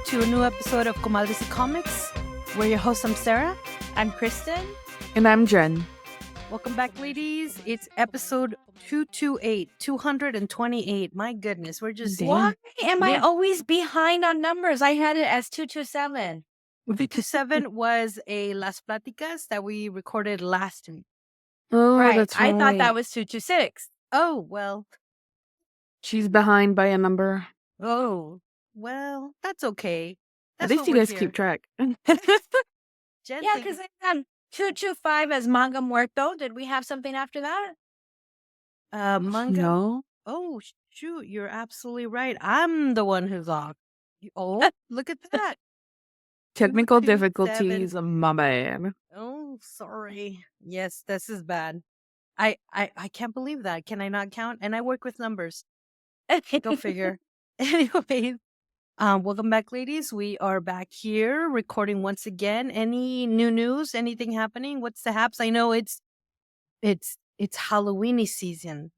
to a new episode of Comadres y Comics. We're your hosts. I'm Sarah. I'm Kristen. And I'm Jen. Welcome back, ladies. It's episode 228. My goodness, we're just... Why am I always behind on numbers? I had it as 227. 227 was a Las Platicas that we recorded last week. Oh, right. that's right. I thought that was 226. Oh, well. She's behind by a number. Oh, well, that's okay. At least you guys keep track. Jen, yeah, because I had 225 as Manga Muerto. Did we have something after that? Manga. No. Oh, shoot. You're absolutely right. I'm the one who's off. Oh, look at that. Technical 227. difficulties, my bad. Oh, sorry. Yes, this is bad. I can't believe that. Can I not count? And I work with numbers. Go figure. Anyways, welcome back, ladies. We are back here recording once again. Any new news? Anything happening? What's the haps? I know it's Halloweeny season.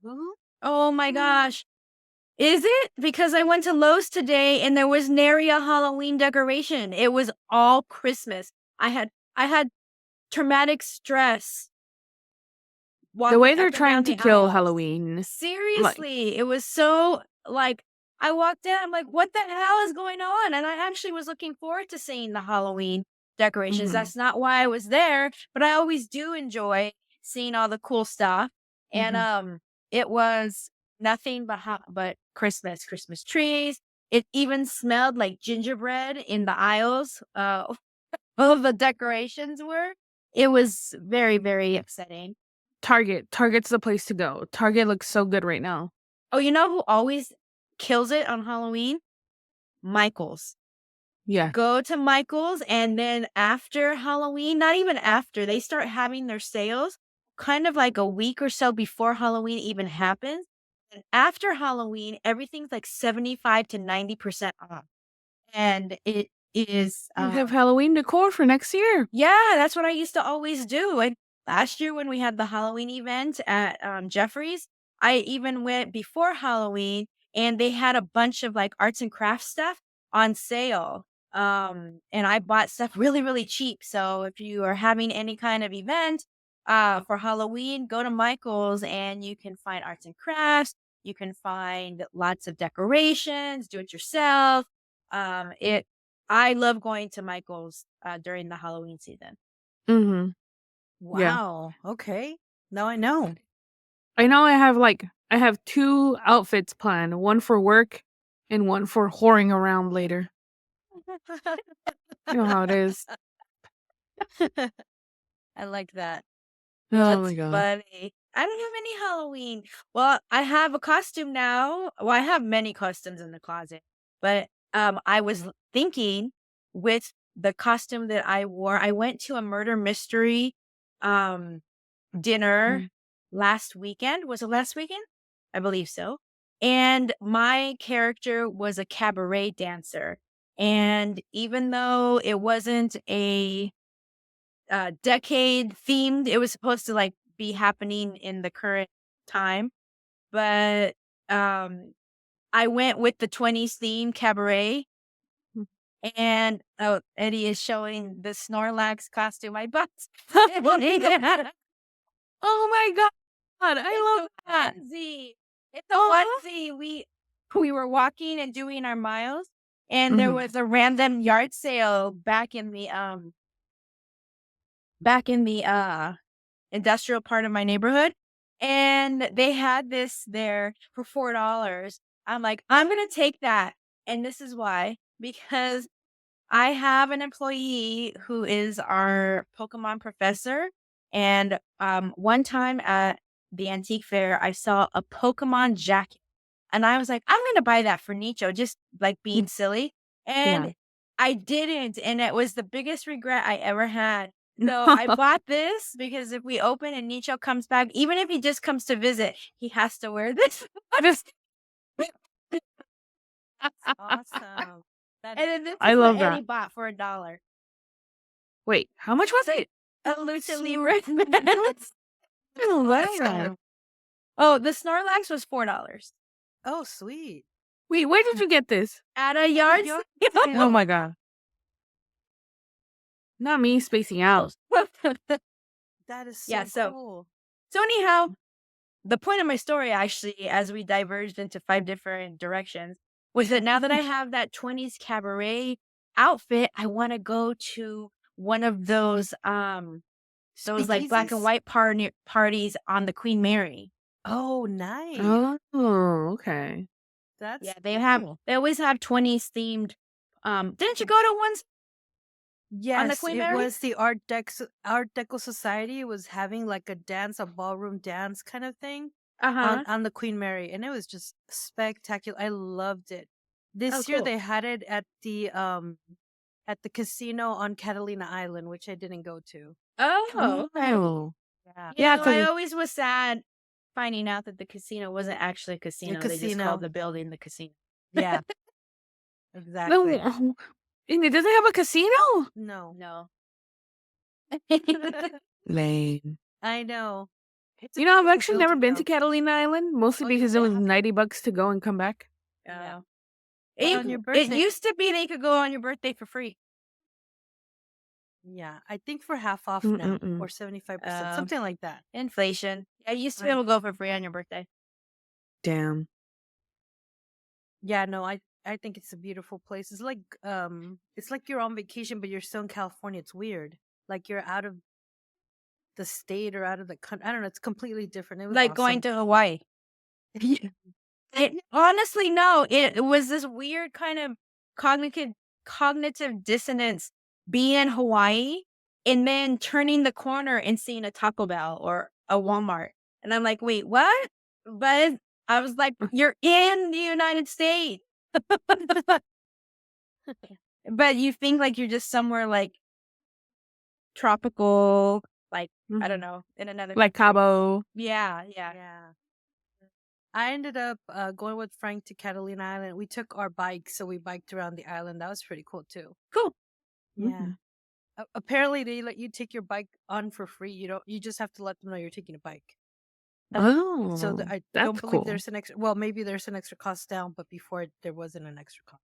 Oh my gosh. Is it? Because I went to Lowe's today and there was nary a Halloween decoration. It was all Christmas. I had traumatic stress. The way they're trying to kill Halloween. Seriously, it was so like I walked in, I'm like, what the hell is going on? And I actually was looking forward to seeing the Halloween decorations. Mm-hmm. That's not why I was there, but I always do enjoy seeing all the cool stuff. And it was nothing but Christmas trees. It even smelled like gingerbread in the aisles. All the decorations were. It was very, very upsetting. Target's the place to go. Target looks so good right now. Oh, you know who always kills it on Halloween? Michael's. Yeah. Go to Michael's, and then after Halloween, not even after, they start having their sales kind of like a week or so before Halloween even happens. And after Halloween, everything's like 75 to 90% off. And it is... You have Halloween decor for next year. Yeah, that's what I used to always do. And last year when we had the Halloween event at Jeffrey's, I even went before Halloween, and they had a bunch of like arts and crafts stuff on sale. And I bought stuff really, really cheap. So if you are having any kind of event for Halloween, go to Michael's and you can find arts and crafts. You can find lots of decorations, do it yourself. I love going to Michael's during the Halloween season. Mm-hmm. Wow. Yeah. Okay. Now I know. I know I have 2 outfits planned, one for work and one for whoring around later. You know how it is. I like that. Oh That's my god. funny. I don't have any Halloween. Well, I have a costume now. Well, I have many costumes in the closet. But I was thinking with the costume that I wore, I went to a murder mystery dinner last weekend. Was it last weekend? I believe so. And my character was a cabaret dancer. And even though it wasn't a decade themed, it was supposed to like be happening in the current time. But I went with the 20s theme cabaret. And Eddie is showing the Snorlax costume I bought. Oh my god. I love that. Onesie. It's a onesie. We were walking and doing our miles, and there was a random yard sale back in the industrial part of my neighborhood, and they had this there for $4. I'm like, I'm gonna take that, and this is why, because I have an employee who is our Pokemon professor, and one time at the antique fair, I saw a Pokemon jacket, and I was like, I'm gonna buy that for Nicho, just like being silly, and I didn't, and it was the biggest regret I ever had. So I bought this because if we open and Nicho comes back, even if he just comes to visit, he has to wear this. That's awesome. And then this I is love what that. Eddie bought for $1. Wait, how much was it? A Lucha Libre. Oh, the Snorlax was $4. Oh, sweet. Wait, where did you get this? At a yard Yard sale. Oh my god. Not me spacing out. That is so Yeah, so- cool. So anyhow, the point of my story, actually, as we diverged into 5 different directions, was that now that I have that 20s cabaret outfit, I want to go to one of those like black and Speakeasies? white parties on the Queen Mary. Oh, nice. Oh, okay. That's Yeah, they cool. always have 20s themed. Didn't you go to ones? Yes, Queen it Mary? was the Art Deco Society was having like a ballroom dance kind of thing on the Queen Mary, and it was just spectacular. I loved it. This year cool. they had it at the casino on Catalina Island, which I didn't go to. Oh, okay. Oh. Yeah. Yeah, Yeah, I 'cause- always was sad finding out that the casino wasn't actually a casino. They just casino. called the building the casino. Yeah. Exactly. No, and it doesn't have a casino? No. No. Lame. I know. It's a You know, I've beautiful actually never building, been to though. Catalina Island, mostly Oh, you because it was have? $90 to go and come back. Yeah. It, On your it birthday. used to be that you could go on your birthday for free. Yeah, I think for half off now, Mm-mm-mm. or 75%, something like that. Inflation. Yeah, you used to be able to go for free on your birthday. Damn. Yeah, no, I think it's a beautiful place. It's like you're on vacation, but you're still in California. It's weird. Like you're out of the state or out of the country. I don't know. It's completely different. It was Like going to Hawaii. Yeah. Honestly, no. It was this weird kind of cognitive dissonance being in Hawaii and then turning the corner and seeing a Taco Bell or a Walmart. And I'm like, wait, what? But I was like, you're in the United States. But you think like you're just somewhere like tropical, like, I don't know, in another Like country. Cabo. Yeah. Yeah. I ended up going with Frank to Catalina Island. We took our bikes, so we biked around the island. That was pretty cool too. Cool. Yeah. Apparently, they let you take your bike on for free. You just have to let them know you're taking a bike. Oh, So I that's don't believe cool. there's an extra. Well, maybe there's an extra cost down, but before there wasn't an extra cost.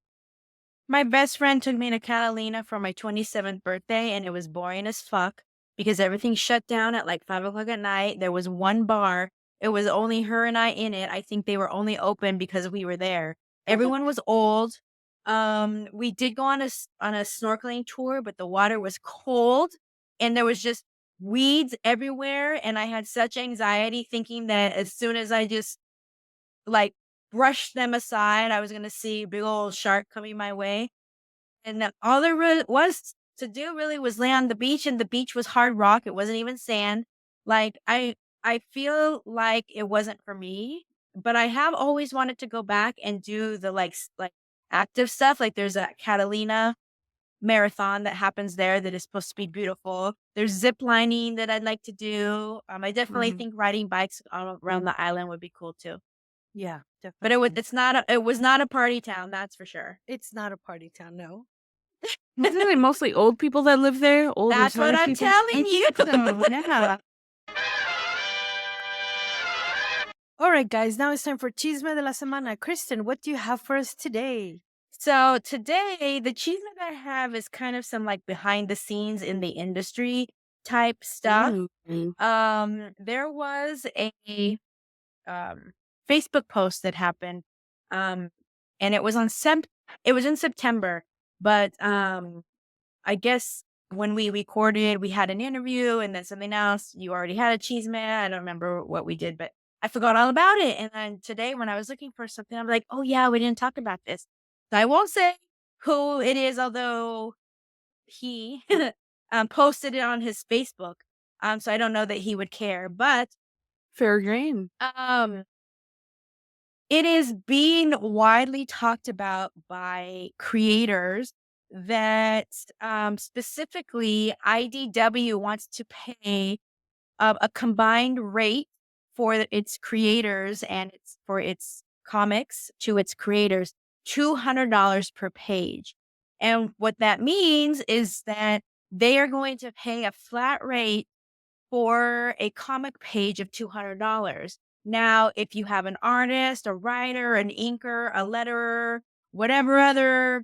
My best friend took me to Catalina for my 27th birthday, and it was boring as fuck because everything shut down at like 5 o'clock at night. There was one bar. It was only her and I in it. I think they were only open because we were there. Everyone was old. We did go on a snorkeling tour, but the water was cold and there was just weeds everywhere. And I had such anxiety thinking that as soon as I just like brushed them aside, I was going to see a big old shark coming my way. And then all there was to do really was lay on the beach, and the beach was hard rock. It wasn't even sand. Like I feel like it wasn't for me, but I have always wanted to go back and do the like active stuff. Like there's a Catalina marathon that happens there that is supposed to be beautiful. There's zip lining that I'd like to do. I definitely think riding bikes around the island would be cool too. Yeah, definitely. But it was not a party town, that's for sure. It's not a party town, no. Isn't it mostly old people that live there? Old That's what retired I'm people? telling you. Yeah. All right, guys. Now it's time for Chisme de la Semana. Kristen, what do you have for us today? So today, the chisme that I have is kind of some like behind the scenes in the industry type stuff. There was a Facebook post that happened, and it was on it was in September, but I guess when we recorded, we had an interview and then something else. You already had a chisme. I don't remember what we did, but I forgot all about it. And then today, when I was looking for something, I'm like, oh yeah, we didn't talk about this. So I won't say who it is, although he posted it on his Facebook. So I don't know that he would care, but Fair game. it is being widely talked about by creators that specifically IDW wants to pay a combined rate for its creators and for its comics to its creators, $200 per page. And what that means is that they are going to pay a flat rate for a comic page of $200. Now, if you have an artist, a writer, an inker, a letterer, whatever other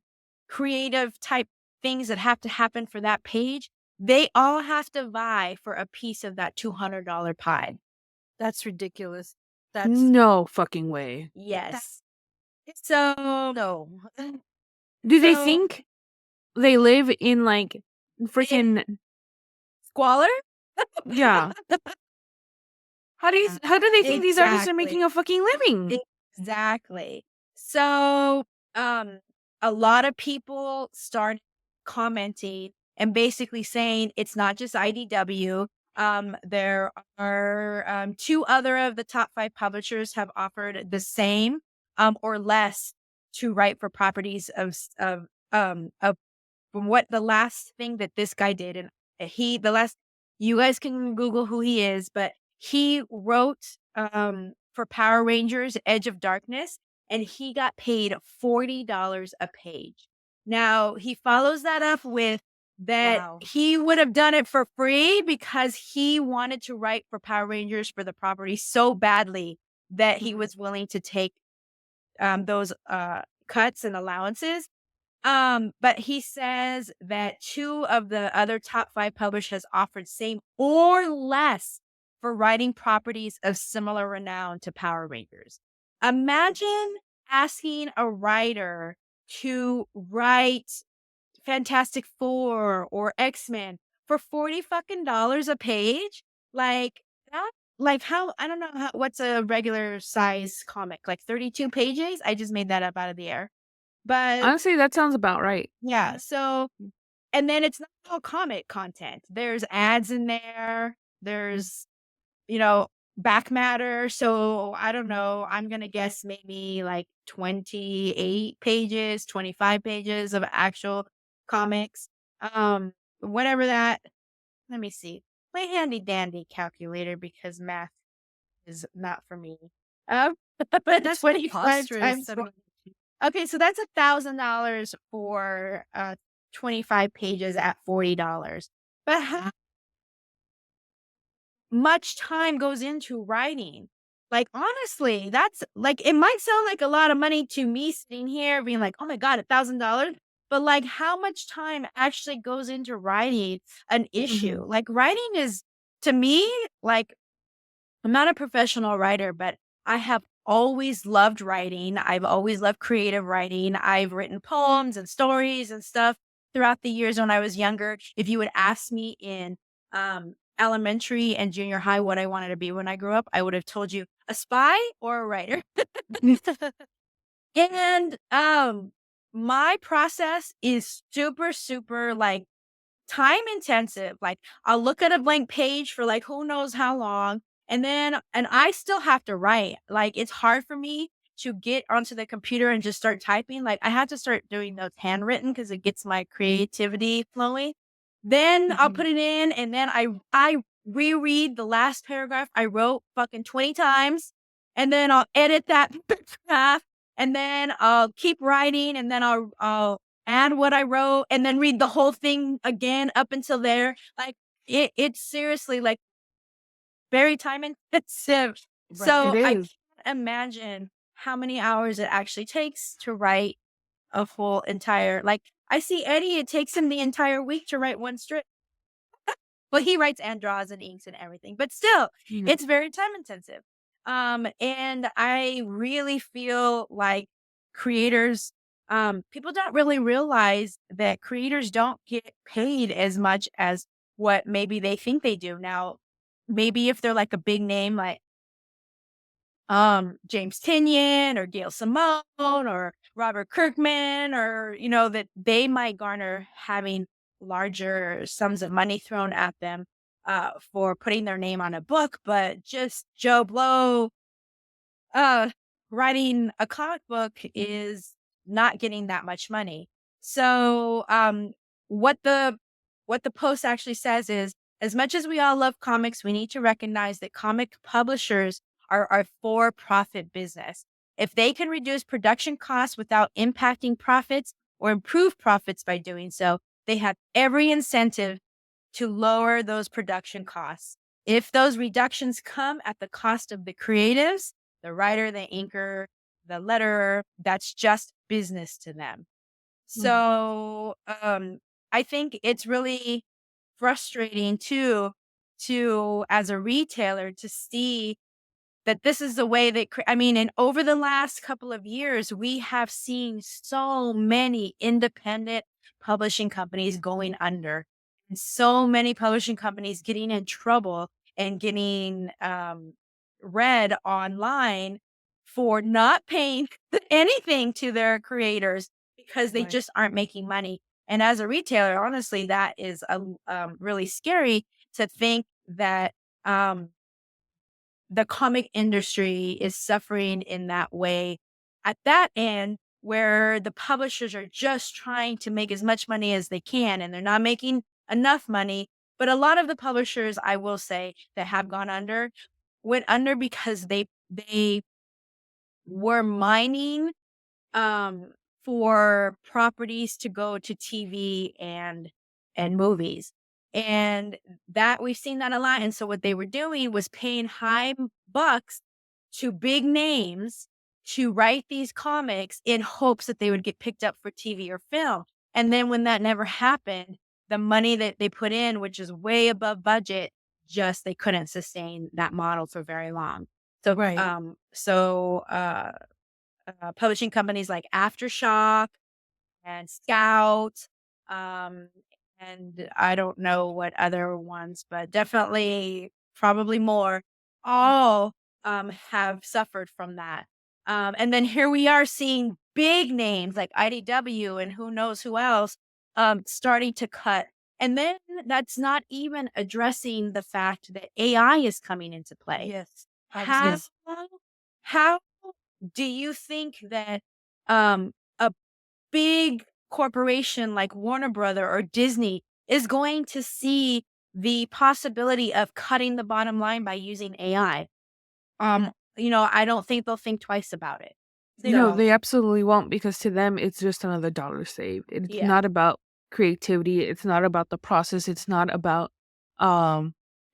creative type things that have to happen for that page, they all have to vie for a piece of that $200 pie. That's ridiculous. That's No fucking way. Yes. So, no. Do they So- think they live in like freaking squalor? yeah? How do they think these artists are making a fucking living? Exactly. So, a lot of people started commenting and basically saying it's not just IDW. There are 2 other of the top 5 publishers have offered the same or less to write for properties of from what the last thing that this guy did, and you guys can Google who he is, but he wrote for Power Rangers Edge of Darkness, and he got paid $40 a page. Now he follows that up with that Wow. he would have done it for free because he wanted to write for Power Rangers for the property so badly that he was willing to take those cuts and allowances. But he says that 2 of the other top 5 publishers offered same or less for writing properties of similar renown to Power Rangers. Imagine asking a writer to write Fantastic Four or X-Men for $40 a page. Like that, like how, I don't know what's a regular size comic, like 32 pages? I just made that up out of the air. But Honestly, that sounds about right. yeah, so and then it's not all comic content. There's ads in there. There's, back matter. So I don't know. I'm going to guess maybe like 28 pages, 25 pages of actual comics. Whatever that. Let me see. My handy dandy calculator because math is not for me. But That's 25 preposterous. times I mean, Okay, so that's $1,000 for 25 pages at $40. But how much time goes into writing? Like, honestly, that's like, it might sound like a lot of money to me sitting here being like, oh my God, $1,000. But like, how much time actually goes into writing an issue? Like, writing is, to me, like, I'm not a professional writer, but I have always loved writing. I've always loved creative writing. I've written poems and stories and stuff throughout the years when I was younger. If you would ask me in elementary and junior high what I wanted to be when I grew up, I would have told you a spy or a writer. And my process is super, super like time intensive. Like I'll look at a blank page for like who knows how long. And I still have to write. Like it's hard for me to get onto the computer and just start typing. Like I have to start doing those handwritten because it gets my creativity flowing. Then I'll put it in and then I reread the last paragraph I wrote fucking 20 times. And then I'll edit that paragraph and then I'll keep writing and then I'll add what I wrote and then read the whole thing again up until there. Like it's seriously like very time intensive. Right. So It I is. can't imagine how many hours it actually takes to write a full entire, like I see Eddie, it takes him the entire week to write one strip. Well, he writes and draws and inks and everything, but still, it's very time intensive. And I really feel like creators, people don't really realize that creators don't get paid as much as what maybe they think they do. Now, maybe if they're like a big name like James Tynion or Gail Simone or Robert Kirkman or, that they might garner having larger sums of money thrown at them for putting their name on a book. But just Joe Blow writing a comic book is not getting that much money. So what the post actually says is, as much as we all love comics, we need to recognize that comic publishers are a for-profit business. If they can reduce production costs without impacting profits or improve profits by doing so, they have every incentive to lower those production costs. if those reductions come at the cost of the creatives, the writer, the inker, the letterer, that's just business to them. So I think it's really frustrating too, as a retailer, to see that this is the way that and over the last couple of years, we have seen so many independent publishing companies going under, and so many publishing companies getting in trouble and getting read online for not paying anything to their creators because they Right. just aren't making money. And as a retailer, honestly, that is really scary to think that the comic industry is suffering in that way at that end, where the publishers are just trying to make as much money as they can and they're not making enough money. But a lot of the publishers, I will say, that have gone under went under because they were mining um for properties to go to TV and movies. And that we've seen that a lot. And so what they were doing was paying high bucks to big names to write these comics in hopes that they would get picked up for TV or film. And then when that never happened, the money that they put in, which is way above budget, just they couldn't sustain that model for very long. So Right. publishing companies like Aftershock and Scout, um, and I don't know what other ones, but definitely probably more, all have suffered from that. And then here we are seeing big names like IDW and who knows who else starting to cut. And then that's not even addressing the fact that AI is coming into play. Yes. How, Yes. how do you think that a big corporation like Warner Brother or Disney is going to see the possibility of cutting the bottom line by using AI? I don't think they'll think twice about it. They No, won't. they absolutely won't, because to them it's just another dollar saved. It's Yeah. not about creativity, it's not about the process, it's not about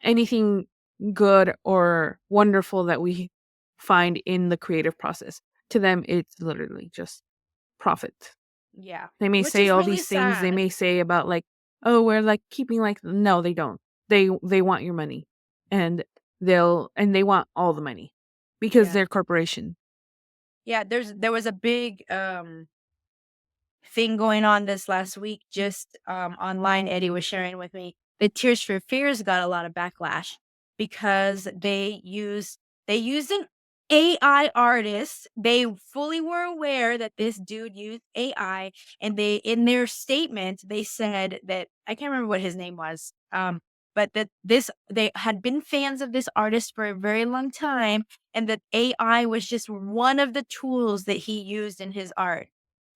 anything good or wonderful that we find in the creative process. To them it's literally just profit. Yeah. They may Which say is all really these things, they sad. may say about like, oh, we're like keeping like, no, they don't. They want your money, and they want all the money because Yeah. they're a corporation. Yeah, there was a big thing going on this last week, just online. Eddie was sharing with me that Tears for Fears got a lot of backlash because they used an AI artist. They fully were aware that this dude used AI, and they, in their statement, they said that, I can't remember what his name was, but that they had been fans of this artist for a very long time, and that AI was just one of the tools that he used in his art.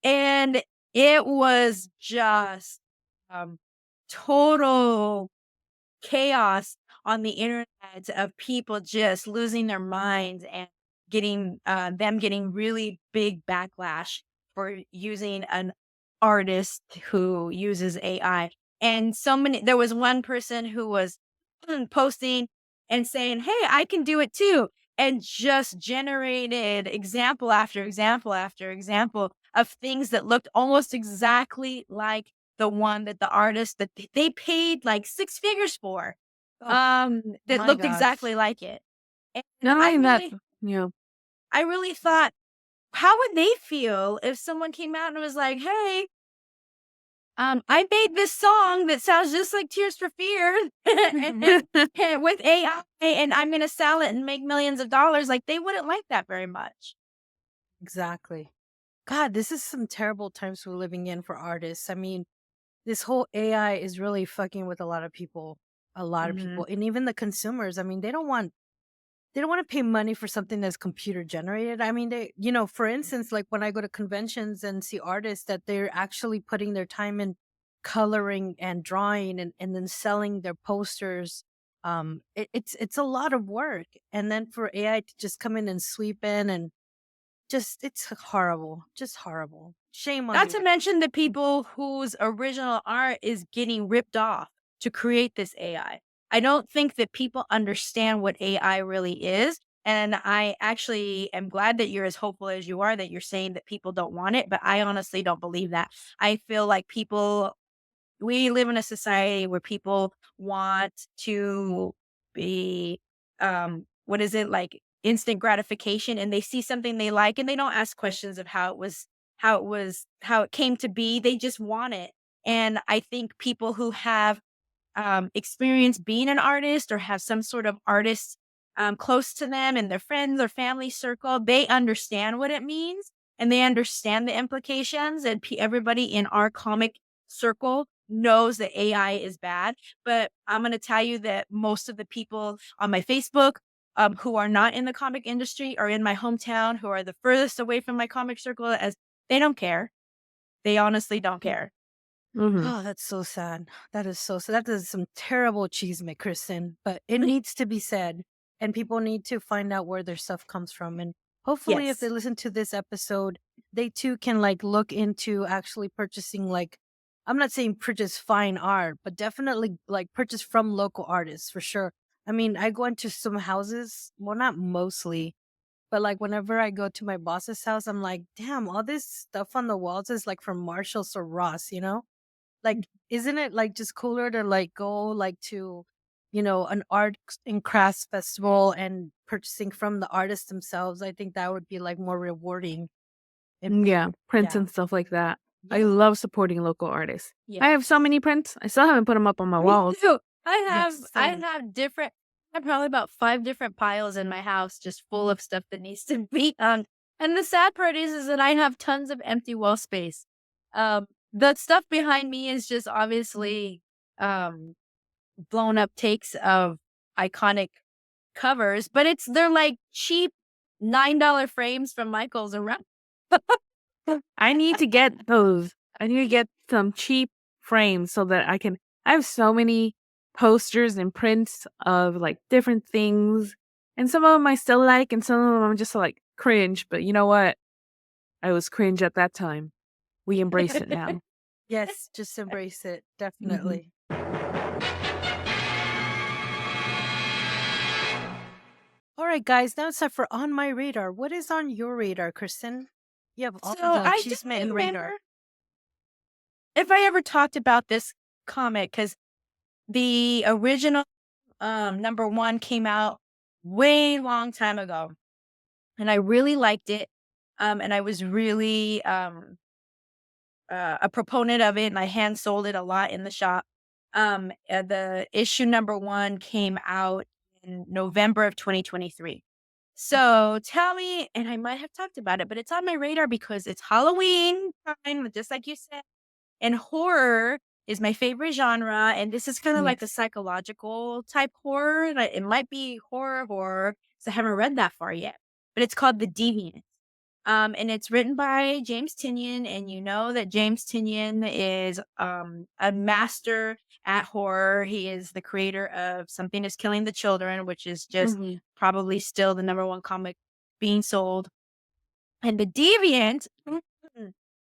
And it was just total chaos on the internet of people just losing their minds and getting them getting really big backlash for using an artist who uses AI. And there was one person who was posting and saying, "Hey, I can do it too." And just generated example after example after example of things that looked almost exactly like the one that the artist that they paid like six figures for, that my looked gosh. exactly like it. And Not I only that, really, I really thought, how would they feel if someone came out and was like, "Hey, I made this song that sounds just like Tears for Fears and with AI, and I'm gonna sell it and make millions of dollars." Like, they wouldn't like that very much. Exactly. God, this is some terrible times we're living in for artists. I mean, this whole AI is really fucking with a lot of people. A lot of Mhm. people. And even the consumers. I mean, they don't want to pay money for something that's computer generated. I mean, for instance, like when I go to conventions and see artists that they're actually putting their time in coloring and drawing and then selling their posters. It's a lot of work. And then for AI to just come in and sweep in and it's horrible. Just horrible. Shame on Not you. to mention the people whose original art is getting ripped off to create this AI. I don't think that people understand what AI really is. And I actually am glad that you're as hopeful as you are, that you're saying that people don't want it. But I honestly don't believe that. I feel like we live in a society where people want to be, what is it, like instant gratification, and they see something they like and they don't ask questions of how it came to be. They just want it. And I think people who have experience being an artist or have some sort of artist close to them in their friends or family circle, they understand what it means and they understand the implications. And everybody in our comic circle knows that AI is bad. But I'm going to tell you that most of the people on my Facebook who are not in the comic industry or in my hometown, who are the furthest away from my comic circle, as they don't care. They honestly don't care. Mhm. Oh, that's so sad. That is so sad. That is some terrible chisme, Kristen. But it needs to be said, and people need to find out where their stuff comes from. And hopefully, if they Yes. listen to this episode, they too can like look into actually purchasing like, I'm not saying purchase fine art, but definitely like purchase from local artists for sure. I mean, I go into some houses, well, not mostly, but like whenever I go to my boss's house, I'm like, damn, all this stuff on the walls is like from Marshalls or Ross, you know? Like, isn't it like just cooler to like go like to, an art and crafts festival and purchasing from the artists themselves? I think that would be like more rewarding. If, Yeah, prints yeah. and stuff like that. I Yeah. love supporting local artists. Yeah. I have so many prints. I still haven't put them up on my Me walls. too. I Same. have probably about 5 different piles in my house just full of stuff that needs to be hung. And the sad part is that I have tons of empty wall space. The stuff behind me is just obviously blown up takes of iconic covers, but they're like cheap $9 frames from Michael's around. I need to get those. I need to get some cheap frames so that I have so many posters and prints of like different things. And some of them I still like, and some of them I'm just like cringe. But you know what? I was cringe at that time. We embrace it now. Yes, just embrace it. Mhm. Definitely. All right, guys, now it's time for On My Radar. What is on your radar, Kristen? You have all So the I chisme don't and radar. remember if I ever talked about this comic, because the original number 1 came out way long time ago, and I really liked it. And I was really a proponent of it, and I hand sold it a lot in the shop. The issue number 1 came out in November of 2023. So tell me, and I might have talked about it, but it's on my radar because it's Halloween time, just like you said. And horror is my favorite genre. And this is kind of like a Yes. psychological type horror. It might be horror, so I haven't read that far yet. But it's called The Deviant. And it's written by James Tynion, and you know that James Tynion is a master at horror. He is the creator of Something is Killing the Children, which is just Mhm. probably still the number 1 comic being sold. And The Deviant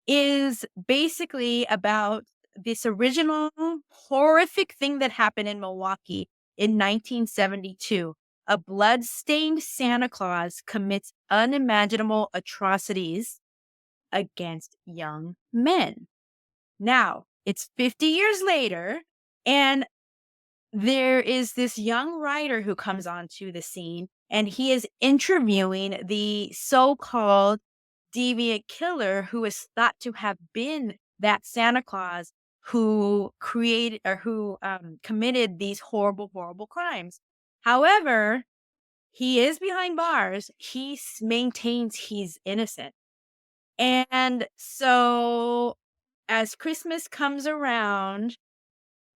is basically about this original horrific thing that happened in Milwaukee in 1972. A blood-stained Santa Claus commits unimaginable atrocities against young men. Now, it's 50 years later, and there is this young writer who comes onto the scene, and he is interviewing the so-called deviant killer who is thought to have been that Santa Claus who created or who committed these horrible, horrible crimes. However, he is behind bars. Maintains he's innocent. And so as Christmas comes around,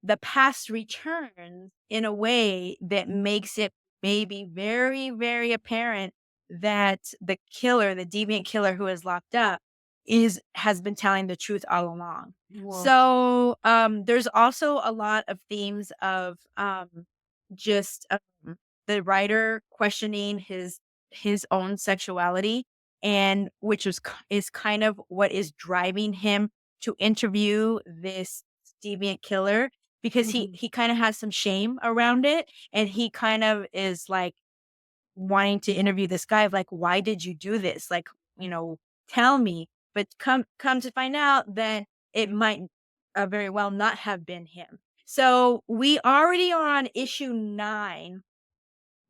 the past returns in a way that makes it maybe very, very apparent that the killer, the deviant killer who is locked up, has been telling the truth all along. Whoa. So there's also a lot of themes of just the writer questioning his own sexuality, and which is kind of what is driving him to interview this deviant killer, because he kind of has some shame around it, and he kind of is like wanting to interview this guy of like, why did you do this? Like, tell me. But come to find out, then it might very well not have been him. So we already are on issue 9.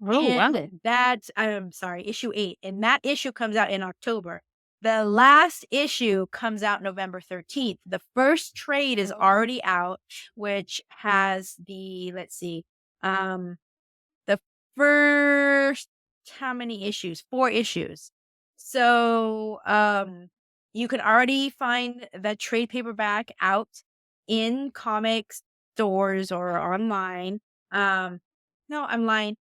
Oh, wow. And I'm sorry, issue 8. And that issue comes out in October. The last issue comes out November 13th. The first trade is already out, which has let's see, the first, how many issues? 4 issues. So, you can already find the trade paperback out in comic stores or online. No, online.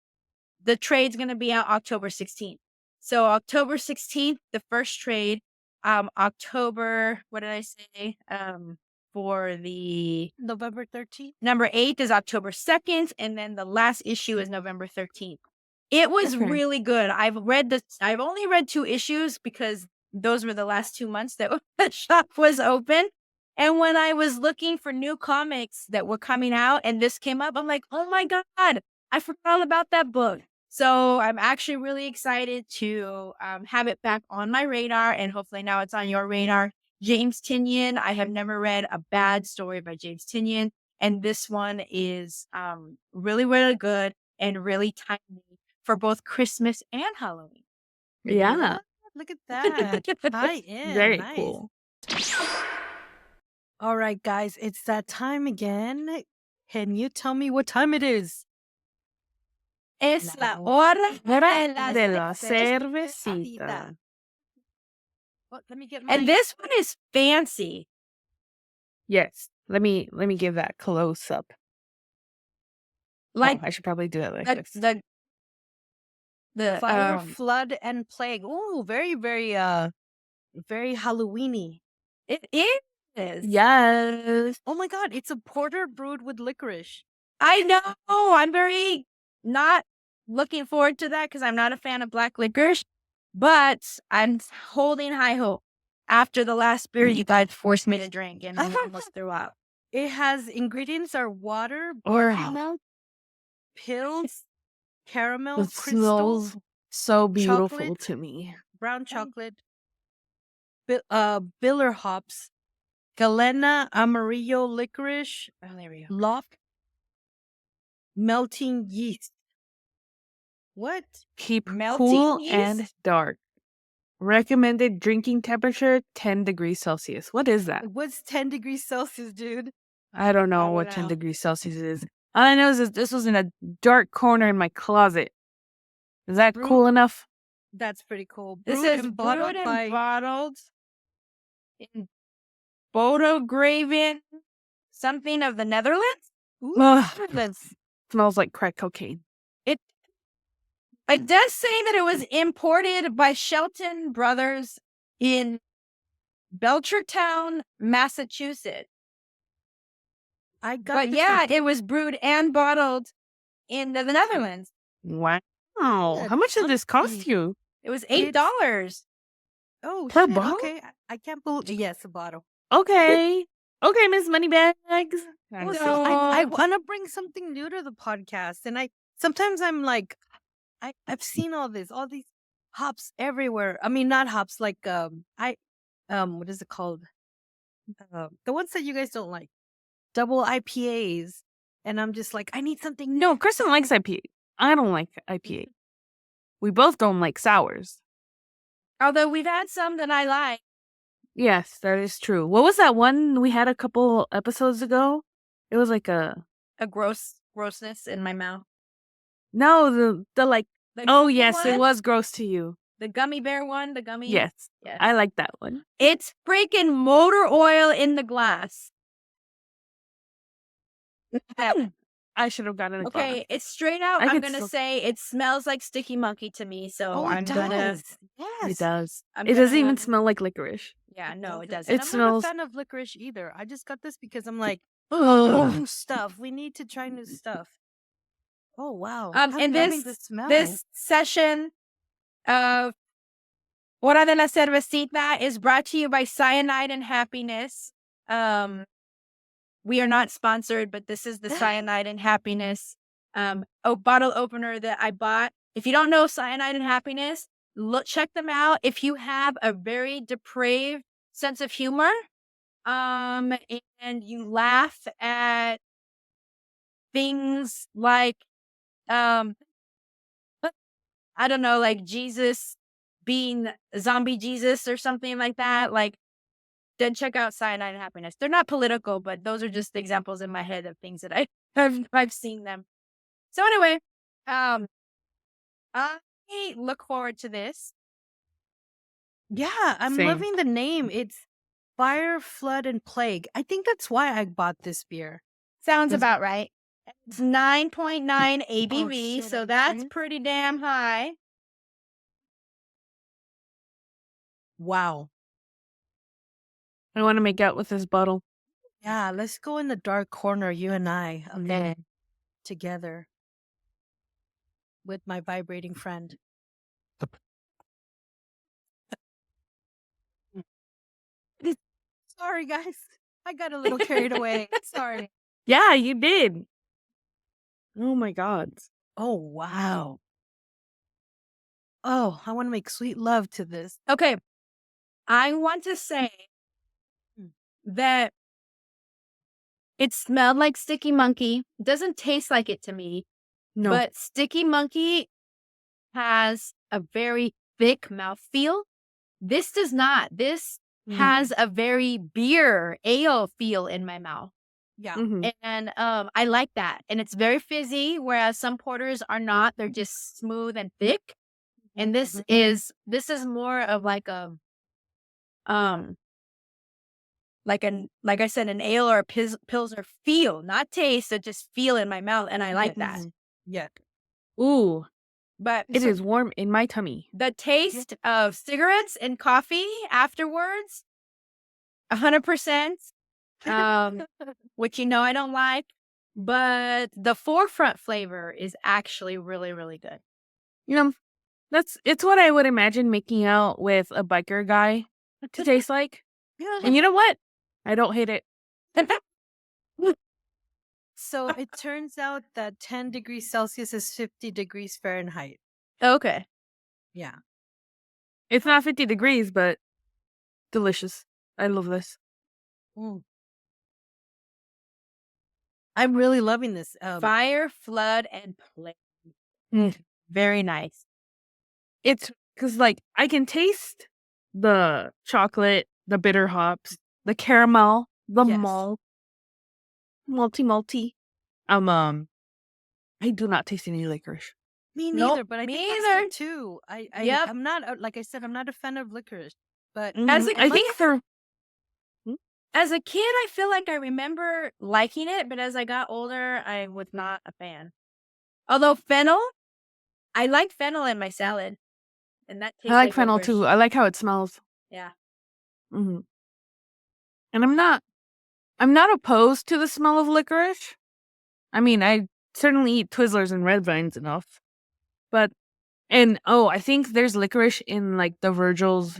The trade's going to be out October 16th. So October 16th, the first trade. October, what did I say? For the November 13th. number 8 is October 2nd, and then the last issue is November 13th. It was Okay. really good. I've only read 2 issues because those were the last 2 months that the shop was open. And when I was looking for new comics that were coming out and this came up, I'm like, oh my God, I forgot all about that book. So I'm actually really excited to have it back on my radar, and hopefully now it's on your radar. James Tynion. I have never read a bad story by James Tynion, and this one is really, really good and really timely for both Christmas and Halloween. Yeah. Look at that. Tie in. Very Nice. cool. All right, guys, it's that time again. Can you tell me what time it is? Es la No. hora De la cervecita. What? Let me get my. And this one is fancy. Yes. Let me give that close up. Like I should probably do it like this. the Fire, flood, and plague. Ooh, very, very, very Halloweeny. it is. Yes. Oh my God, it's a porter brewed with licorice. I know. I'm very not looking forward to that because I'm not a fan of black licorice, but I'm holding high hope after the last beer you guys forced me to drink and I almost threw up. It has ingredients are water, Or milk, pills, caramel, it crystals, smells so beautiful chocolate. to me. brown chocolate, biller hops, galena, amarillo licorice, Oh, there we go. lock, melting yeast. What? Keep Melting cool yeast? and dark. Recommended drinking temperature 10 degrees Celsius. What is that? What's 10 degrees Celsius, dude? I don't know what 10 degrees Celsius is. All I know is that this was in a dark corner in my closet. Is that cool enough? That's pretty cool. This Brewed is and brewed and by bottled in Bodo Graven, something of the Netherlands. Ugh, That's smells like crack cocaine. It does say that it was imported by Shelton Brothers in Belchertown, Massachusetts. I got But this yeah, it was brewed and bottled in the Netherlands. Wow. How much did this cost you? It was $8. Oh, Per shit. bottle? Okay. I can't believe. Yes, a bottle. Okay. Okay, Miss Moneybags. Well, So- so I want to bring something new to the podcast, and sometimes I'm like, I've seen all these hops everywhere. I mean, not hops like what is it called? The ones that you guys don't like, double IPAs, and I'm just like, I need something new. No, Kristen likes IPA. I don't like IPA. We both don't like sours. Although we've had some that I like. Yes, that is true. What was that one we had a couple episodes ago? It was like a Grossness in my mouth. no, the like. The Oh gummy yes, it one? was gross to you. The gummy bear one, the gummy. Yes, Yes. I like that one. It's freaking motor oil in the glass. I should have gotten a glass. Okay, it's straight out. I I'm could gonna still- say it smells like sticky monkey to me. So Oh, I'm it gonna. does. It Yes, does. I'm It doesn't gonna- even smell like licorice. Yeah, no, it doesn't. And It I'm smells- not a fan of licorice either. I just got this because I'm like, Ugh. new stuff. We need to try new stuff. Oh wow! And Having this the smell. this session of Hora de la Cervecita is brought to you by Cyanide and Happiness. We are not sponsored, but this is the Cyanide and Happiness bottle opener that I bought. If you don't know Cyanide and Happiness, check them out. If you have a very depraved sense of humor, and you laugh at things like, I don't know, like Jesus being zombie Jesus or something like that, like, then check out Cyanide and Happiness. They're not political, but those are just examples in my head of things that I've seen them. So anyway, I look forward to this. Yeah, I'm Same. loving the name. It's Fire, Flood, and Plague. I think that's why I bought this beer. Sounds Does- about right. It's 9.9 ABV, shit, so I'm that's sorry. pretty damn high. Wow. I want to make out with this bottle. Yeah, let's go in the dark corner, you and I, Okay. together with my vibrating friend. Sorry, guys. I got a little carried away. Sorry. Yeah, you did. Oh my God. Oh, wow. Oh, I want to make sweet love to this. Okay. I want to say that it smelled like Sticky Monkey. It doesn't taste like it to me. No. But Sticky Monkey has a very thick mouthfeel. This does not. This has a very beer ale feel in my mouth. Yeah. Mhm. And I like that. And it's very fizzy, whereas some porters are not. They're just smooth and thick. And this is more of like a like I said, an ale or a pilsner feel, not taste, but just feel in my mouth, and I like that. Yeah. Ooh, But it is warm in my tummy. the taste of cigarettes and coffee afterwards, 100%. Which I don't like, but the forefront flavor is actually really, really good. You know, it's what I would imagine making out with a biker guy to taste like. And you know what? I don't hate it. So it turns out that 10 degrees Celsius is 50 degrees Fahrenheit. Okay. Yeah. It's not 50 degrees, but delicious. I love this. I'm really loving this. Fire, Flood, and Plague. Very nice. It's because, like, I can taste the chocolate, the bitter hops, the caramel, the Yes. malt, malty. I do not taste any licorice. Me Nope, neither, but I me think that's either. good too. Yep. I'm not, like I said, I'm not a fan of licorice, but As a I think they're As a kid, I feel like I remember liking it, but as I got older, I was not a fan. Although fennel, I like fennel in my salad, and that tastes I like fennel licorice. too. I like how it smells. Yeah. Hmm. And I'm not opposed to the smell of licorice. I mean, I certainly eat Twizzlers and Red Vines enough. But, I think there's licorice in, like, the Virgil's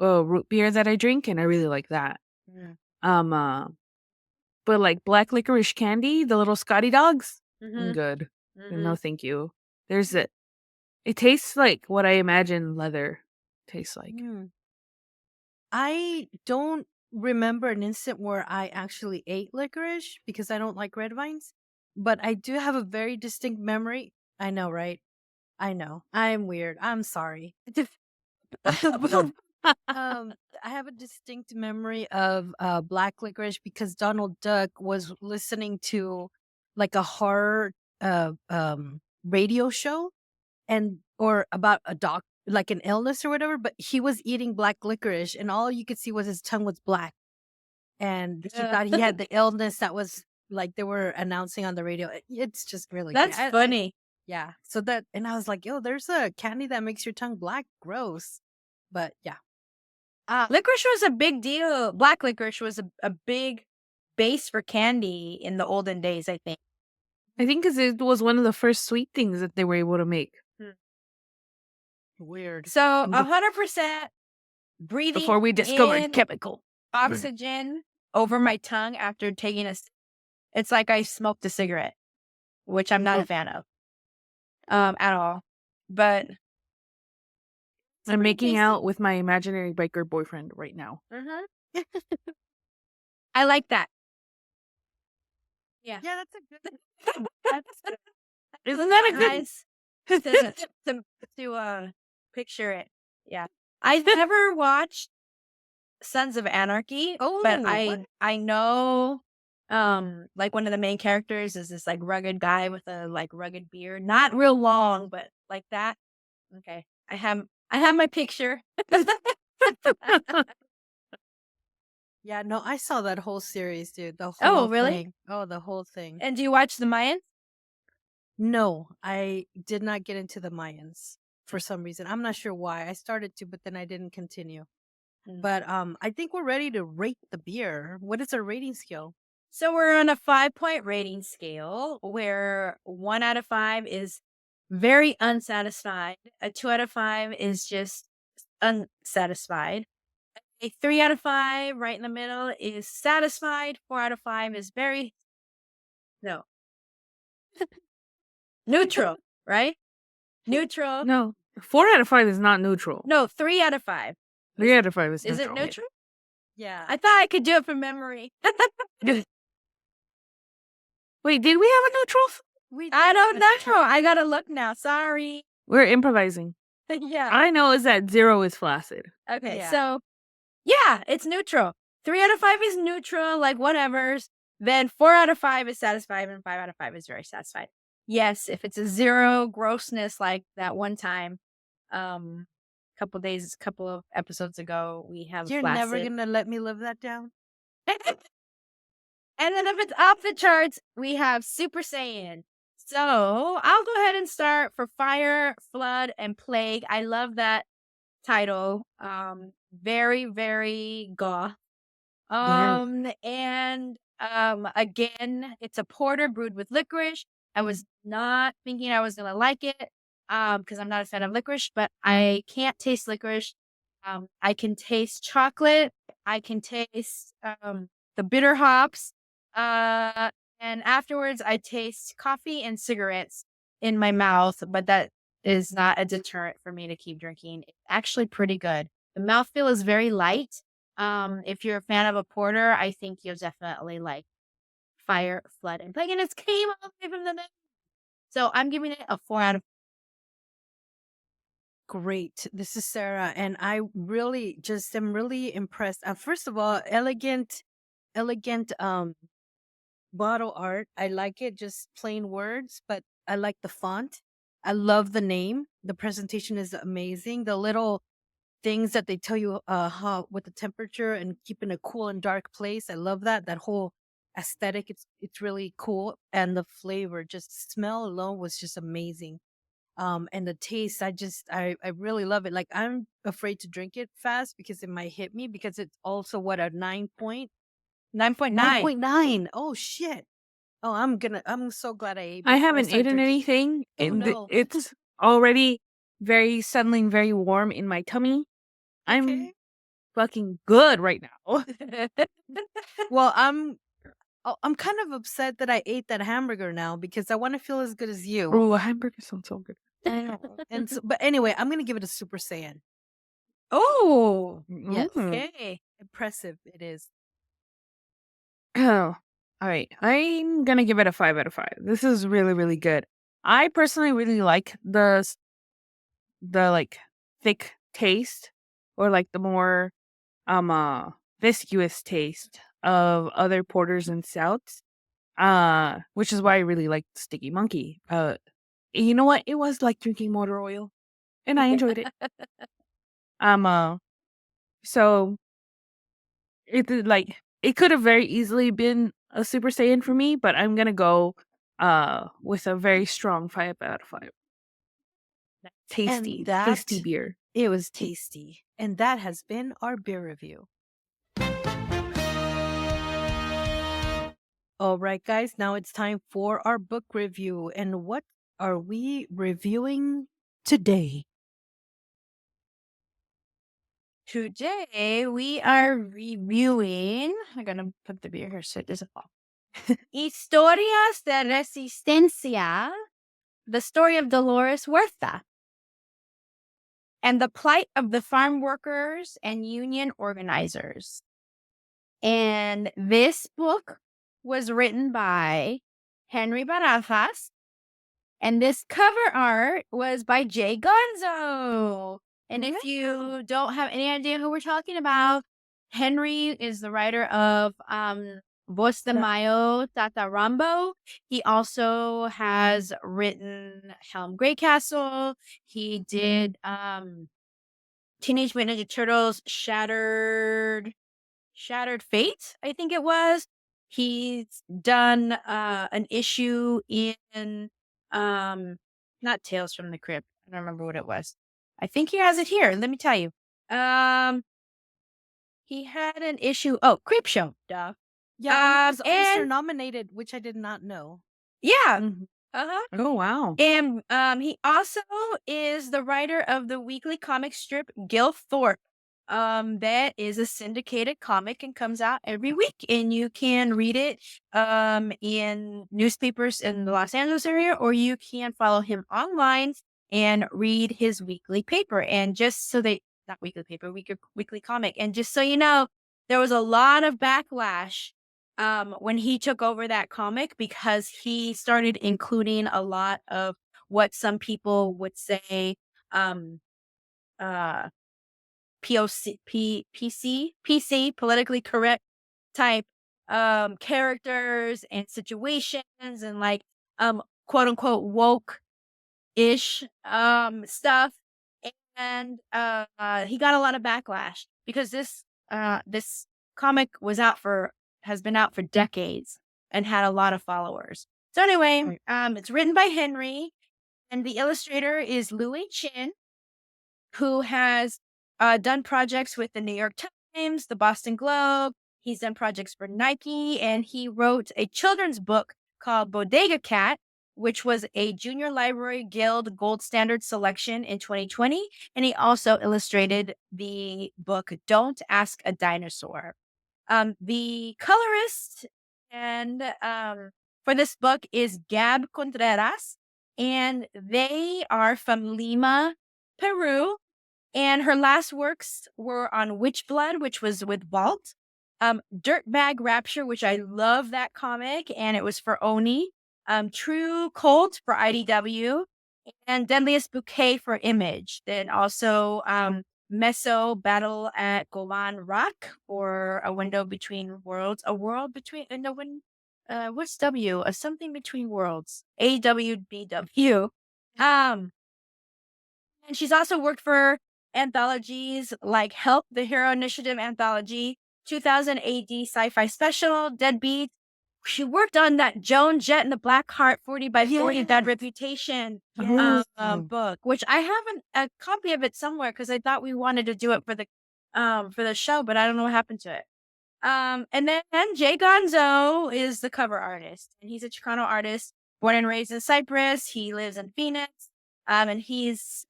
root beer that I drink, and I really like that. But, like, black licorice candy, the little Scotty dogs, I'm good. No, thank you. It tastes like what I imagine leather tastes like. I don't remember an instant where I actually ate licorice because I don't like red vines, but I do have a very distinct memory. I know, right? I know. I'm weird. I'm sorry. I have a distinct memory of black licorice because Donald Duck was listening to like a horror radio show or about a doc, like an illness or whatever, but he was eating black licorice and all you could see was his tongue was black. And he thought he had the illness that was like they were announcing on the radio. It's just really That's great. funny. Yeah. So and I was like, yo, there's a candy that makes your tongue black. Gross. But yeah. Licorice was a big deal. Black licorice was a big base for candy in the olden days, I think. I think because it was one of the first sweet things that they were able to make. Weird. So 100% breathing Before we discovered in chemical oxygen over my tongue after taking a sip It's like I smoked a cigarette, which I'm not a fan of at all. But it's I'm pretty making tasty. out with my imaginary biker boyfriend right now. I like that. Yeah. Yeah, that's a good. That's good. Isn't that a good? Nice to picture it. Yeah. I've never watched Sons of Anarchy, but Oh, what? I know like one of the main characters is this like rugged guy with a like rugged beard. Not real long, but like that. Okay. I have my picture. Yeah, no, I saw that whole series, dude. The Oh, whole really? thing. Oh, the whole thing. And do you watch the Mayans? No, I did not get into the Mayans for some reason. I'm not sure why. I started to, but then I didn't continue. But I think we're ready to rate the beer. What is our rating scale? So we're on a 5-point rating scale where 1 out of 5 is very unsatisfied. A 2 out of 5 is just unsatisfied. A 3 out of 5, right in the middle, is satisfied. 4 out of 5 is very neutral, right? Neutral. No, 4 out of 5 is not neutral. No, 3 out of 5. 3 out of 5 is Is neutral. it neutral? Yeah. I thought I could do it from memory. Wait, did we have a neutral? I don't know. I gotta look now. Sorry. We're improvising. Yeah. I know is that 0 is flaccid. Okay, Yeah. so yeah, it's neutral. 3 out of 5 is neutral, like whatever's. Then 4 out of 5 is satisfied, and 5 out of 5 is very satisfied. Yes, if it's a 0 grossness like that one time, couple of episodes ago, we have You're flaccid. never gonna let me live that down. And then if it's off the charts, we have Super Saiyan. So I'll go ahead and start for Fire, Flood, and Plague. I love that title. Very, very goth. And again, it's a porter brewed with licorice. I was not thinking I was gonna like it, because I'm not a fan of licorice, but I can't taste licorice. I can taste chocolate. I can taste the bitter hops. And afterwards I taste coffee and cigarettes in my mouth, but that is not a deterrent for me to keep drinking. It's actually pretty good. The mouthfeel is very light. If you're a fan of a porter, I think you'll definitely like Fire, Flood, and Plague. And it came all the way from the name. So I'm giving it a 4 out of. Great. This is Sarah, and I really just am really impressed. First of all, elegant bottle art. I like it, just plain words, but I like the font. I love the name. The presentation is amazing. The little things that they tell you how with the temperature and keeping a cool and dark place. I love that. That whole aesthetic. It's really cool. And the flavor, just smell alone was just amazing. And the taste, I really love it. Like I'm afraid to drink it fast because it might hit me because it's also what a 9.9. 9.9. Oh shit. Oh, I'm so glad I ate. I before haven't start eaten drinking. anything. Oh, and no. It's already settling very warm in my tummy. I'm Okay. fucking good right now. Well, I'm kind of upset that I ate that hamburger now because I want to feel as good as you. Oh, a hamburger sounds so good. And so, but anyway, I'm gonna give it a Super Saiyan. Oh, Yes. okay. Impressive it is. Oh, all right. I'm gonna give it a 5 out of 5. This is really, really good. I personally really like the like thick taste or like the more viscous taste of other porters and stouts. Which is why I really like Sticky Monkey. You know what? It was like drinking motor oil, and I enjoyed it. So it could have very easily been a Super Saiyan for me, but I'm gonna go with a very strong 5 out of 5. Tasty, tasty beer. It was tasty. And that has been our beer review. All right, guys, now it's time for our book review. And what are we reviewing today? Today we are reviewing. I'm gonna put the beer here so it doesn't fall. Historias de Resistencia, the story of Dolores Huerta, and the plight of the farm workers and union organizers. And this book was written by Henry Barajas, and this cover art was by Jay Gonzo. And if you don't have any idea who we're talking about, Henry is the writer of Voz de Mayo, Tata Rambo. He also has written Helm Greycastle. He did Teenage Mutant Ninja Turtles Shattered Fate, I think it was. He's done an issue in not Tales from the Crypt. I don't remember what it was. I think he has it here. Let me tell you. He had an issue. Oh, Creep Show. Duh. Yeah, and it was Eisner and nominated, which I did not know. yeah. Mhm. Uh-huh. Oh, wow. And he also is the writer of the weekly comic strip Gil Thorpe. That is a syndicated comic and comes out every week, and you can read it in newspapers in the Los Angeles area, or you can follow him online and read his weekly paper. And just so they not weekly paper, weekly comic. And just so you know, there was a lot of backlash when he took over that comic, because he started including a lot of what some people would say PC, politically correct type characters and situations, and like quote unquote woke ish stuff. And he got a lot of backlash because this comic has been out for decades and had a lot of followers. So anyway, it's written by Henry, and the illustrator is Louie Chin, who has done projects with the New York Times, the Boston Globe. He's done projects for Nike, and he wrote a children's book called Bodega Cat, which was a Junior Library Guild Gold Standard selection in 2020. And he also illustrated the book Don't Ask a Dinosaur. The colorist and for this book is Gab Contreras, and they are from Lima, Peru. And her last works were on Witchblood, which was with Walt, Dirtbag Rapture, which I love that comic, and it was for Oni, True Cult for IDW, and Deadliest Bouquet for Image. Then also Meso Battle at Golan Rock for A Window Between Worlds, a world between what's W? A something between worlds. AWBW. And she's also worked for anthologies like Help, the Hero Initiative Anthology, 2000 AD Sci-Fi Special, Deadbeat. She worked on that Joan Jett and the Black Heart 40 by 40 Bad Reputation book, which I have a copy of it somewhere because I thought we wanted to do it for the show, but I don't know what happened to it. And then Jay Gonzo is the cover artist, and he's a Chicano artist born and raised in Cyprus. He lives in Phoenix, and he's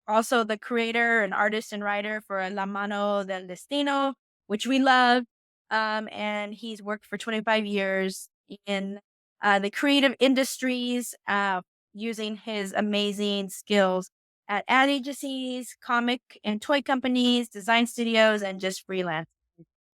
also the creator and artist and writer for La Mano del Destino, which we love. And he's worked for 25 years in the creative industries, using his amazing skills at ad agencies, comic and toy companies, design studios, and just freelance.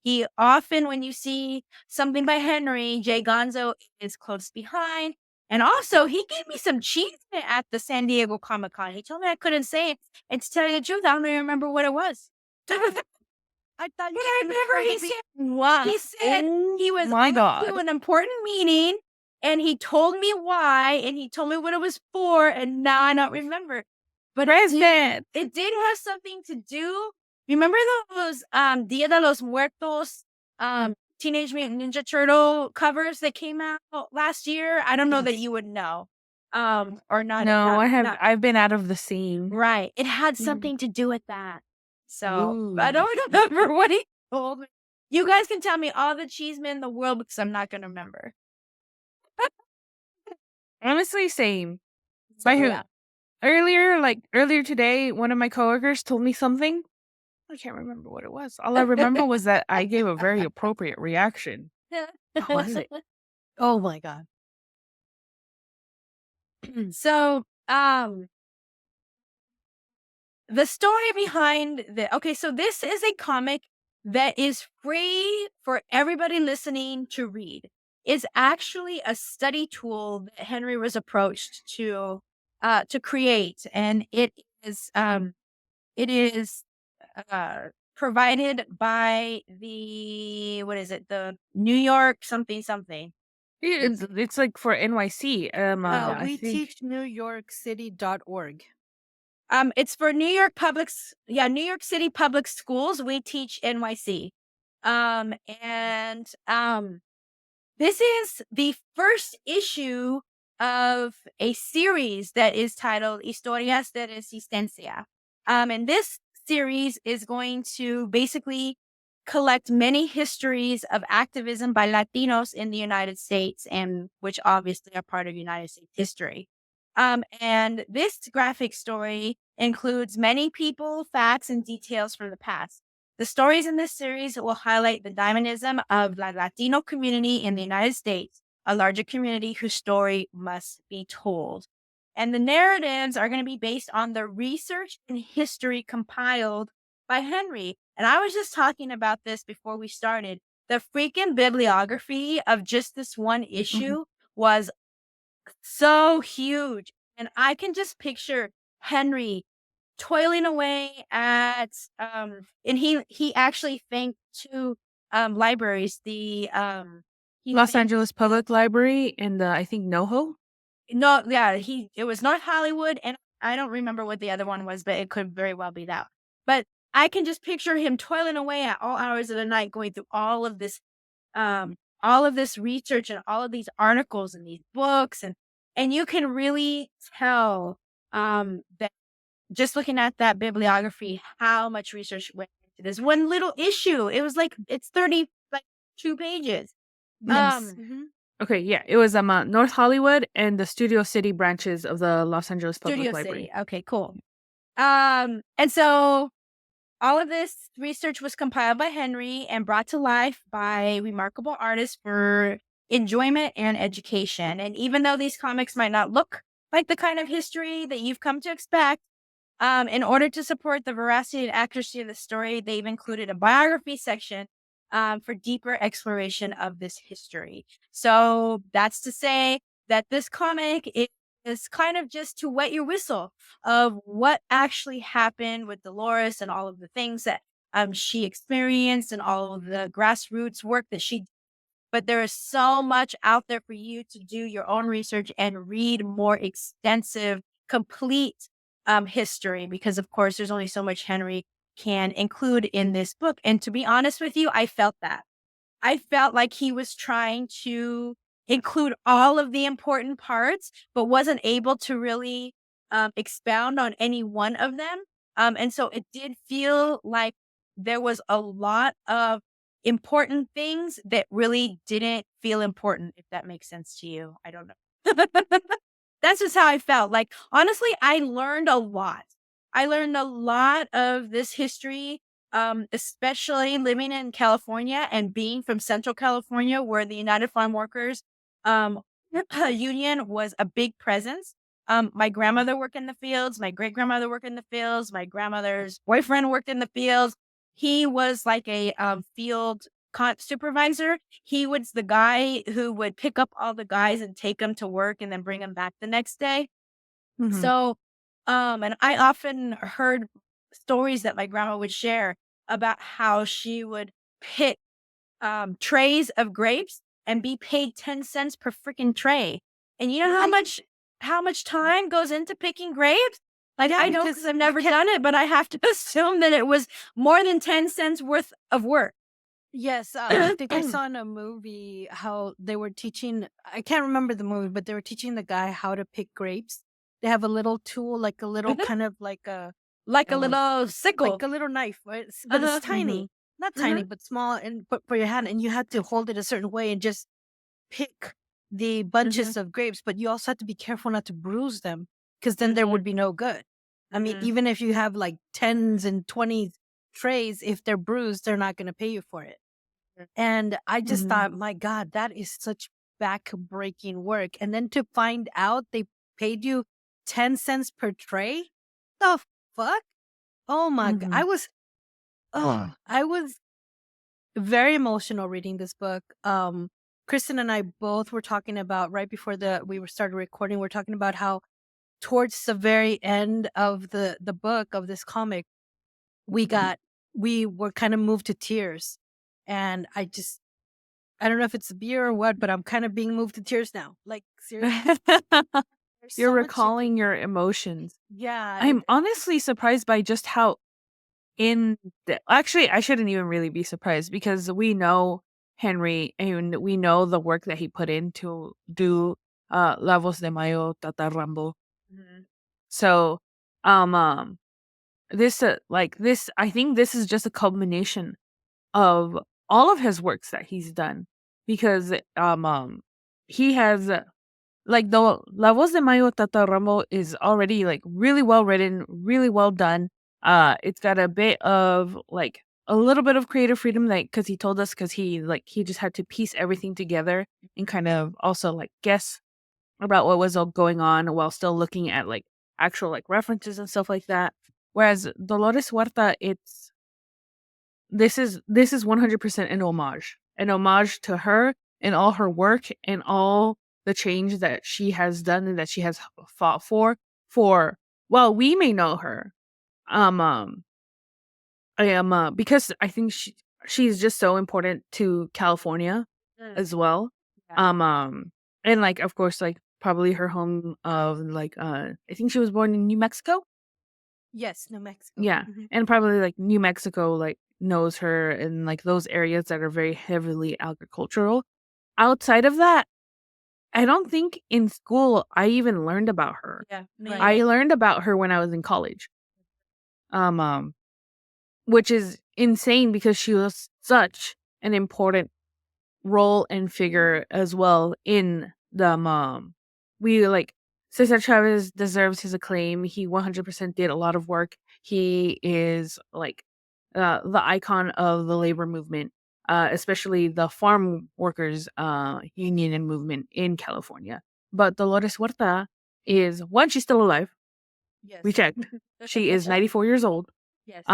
He often, when you see something by Henry, Jay Gonzo is close behind. And also, he gave me some cheese at the San Diego Comic-Con. He told me I couldn't say it. And to tell you the truth, I don't even remember what it was. I thought, but I remember he said, Wow. he said he was my to God. an important meeting, and he told me why, and he told me what it was for, and now I don't remember. But President. it did have something to do. Remember those Dia de los Muertos Teenage Mutant Ninja Turtle covers that came out last year? I don't know that you would know. Or not. No, not- I've been out of the scene. Right. It had something to do with that. So Ooh. I don't remember what he told me. You guys can tell me all the cheesemen in the world because I'm not going to remember. Honestly, same. So, By who? yeah. Earlier today, one of my coworkers told me something. I can't remember what it was. All I remember was that I gave a very appropriate reaction. How was it? Oh my god. So, the story behind so this is a comic that is free for everybody listening to read. It's actually a study tool that Henry was approached to create, and it is provided by the New York something something. It's like for NYC. I We think teach NewYorkCity.org. It's for New York City Public Schools. We teach NYC. And this is the first issue of a series that is titled Historias de Resistencia. And this series is going to basically collect many histories of activism by Latinos in the United States, and which obviously are part of United States history. And this graphic story includes many people, facts, and details from the past. The stories in this series will highlight the dynamism of the Latino community in the United States, a larger community whose story must be told. And the narratives are going to be based on the research and history compiled by Henry. And I was just talking about this before we started. The freaking bibliography of just this one issue was so huge. And I can just picture Henry toiling away at and he actually thanked two libraries, he Los thanked Angeles Public Library and I think NoHo. it was North Hollywood, and I don't remember what the other one was, but it could very well be that. But I can just picture him toiling away at all hours of the night going through all of this research and all of these articles and these books, and you can really tell that just looking at that bibliography, how much research went into this one little issue. It was like, it's 32 pages. Yes. Okay, yeah, it was North Hollywood and the Studio City branches of the Los Angeles Public Studio Library. City. Okay, cool. And so all of this research was compiled by Henry and brought to life by remarkable artists for enjoyment and education. And even though these comics might not look like the kind of history that you've come to expect, in order to support the veracity and accuracy of the story, they've included a biography section for deeper exploration of this history. So that's to say that this comic is kind of just to wet your whistle of what actually happened with Dolores and all of the things that she experienced and all of the grassroots work that she did. But there is so much out there for you to do your own research and read more extensive, complete history, because of course there's only so much Henry can include in this book. And to be honest with you, I felt that. I felt like he was trying to include all of the important parts, but wasn't able to really expound on any one of them. And so it did feel like there was a lot of important things that really didn't feel important, if that makes sense to you. I don't know. That's just how I felt. Like, honestly, I learned a lot. I learned a lot of this history, especially living in California and being from Central California, where the United Farm Workers Union was a big presence. My grandmother worked in the fields. My great grandmother worked in the fields. My grandmother's boyfriend worked in the fields. He was like a field supervisor. He was the guy who would pick up all the guys and take them to work and then bring them back the next day. So, and I often heard stories that my grandma would share about how she would pick trays of grapes and be paid 10 cents per freaking tray. And you know how much time goes into picking grapes? Like, Yeah, I know because because I've never done it, but I have to assume that it was more than 10 cents worth of work. Yes, I think I saw in a movie how they were teaching, I can't remember the movie, but they were teaching the guy how to pick grapes. They have a little tool, like a little kind of like a Like a uh, little sickle. like a little knife, right? But it's tiny. Not tiny, but small, and but for your hand, and you had to hold it a certain way and just pick the bunches of grapes, but you also have to be careful not to bruise them, because then there would be no good. I mean, even if you have like 10s and 20s trays, if they're bruised, they're not going to pay you for it. And I just Mhm. thought, my God, that is such back-breaking work. And then to find out they paid you 10 cents per tray? The fuck? Oh my God. Mhm. I was very emotional reading this book. Kristen and I both were talking about right before we were started recording, we're talking about how towards the very end of the book of this comic, we were kind of moved to tears. And I don't know if it's a beer or what, but I'm kind of being moved to tears now. Like seriously, there's You're so much. recalling your emotions. Yeah, I'm honestly surprised by just how actually, I shouldn't even really be surprised because we know Henry and we know the work that he put in to do La Voz de Mayo, Tata Rambo. Mhm. So, this I think this is just a culmination of all of his works that he's done because he has like the La Voz de Mayo Tata Rambo is already like really well written, really well done. It's got a bit of like a little bit of creative freedom, like because he told us because he just had to piece everything together and kind of also like guess about what was all going on while still looking at like actual like references and stuff like that. Whereas Dolores Huerta, this is 100% an homage to her and all her work and all the change that she has done and that she has fought for well, we may know her. I am because I think she's just so important to California as well. Yeah. And like of course like probably her home of like I think she was born in New Mexico. Yes, New Mexico. Yeah. Mhm. And probably like New Mexico like knows her in like those areas that are very heavily agricultural. Outside of that, I don't think in school I even learned about her. Yeah, me Right. I neither. learned about her when I was in college. Which is insane because she was such an important role and figure as well in the we like Cesar Chavez deserves his acclaim. He 100% did a lot of work. He is like the icon of the labor movement, especially the farm workers union and movement in California. But Dolores Huerta is one, she's still alive. Yes. We checked. She is 94 years old. Yes.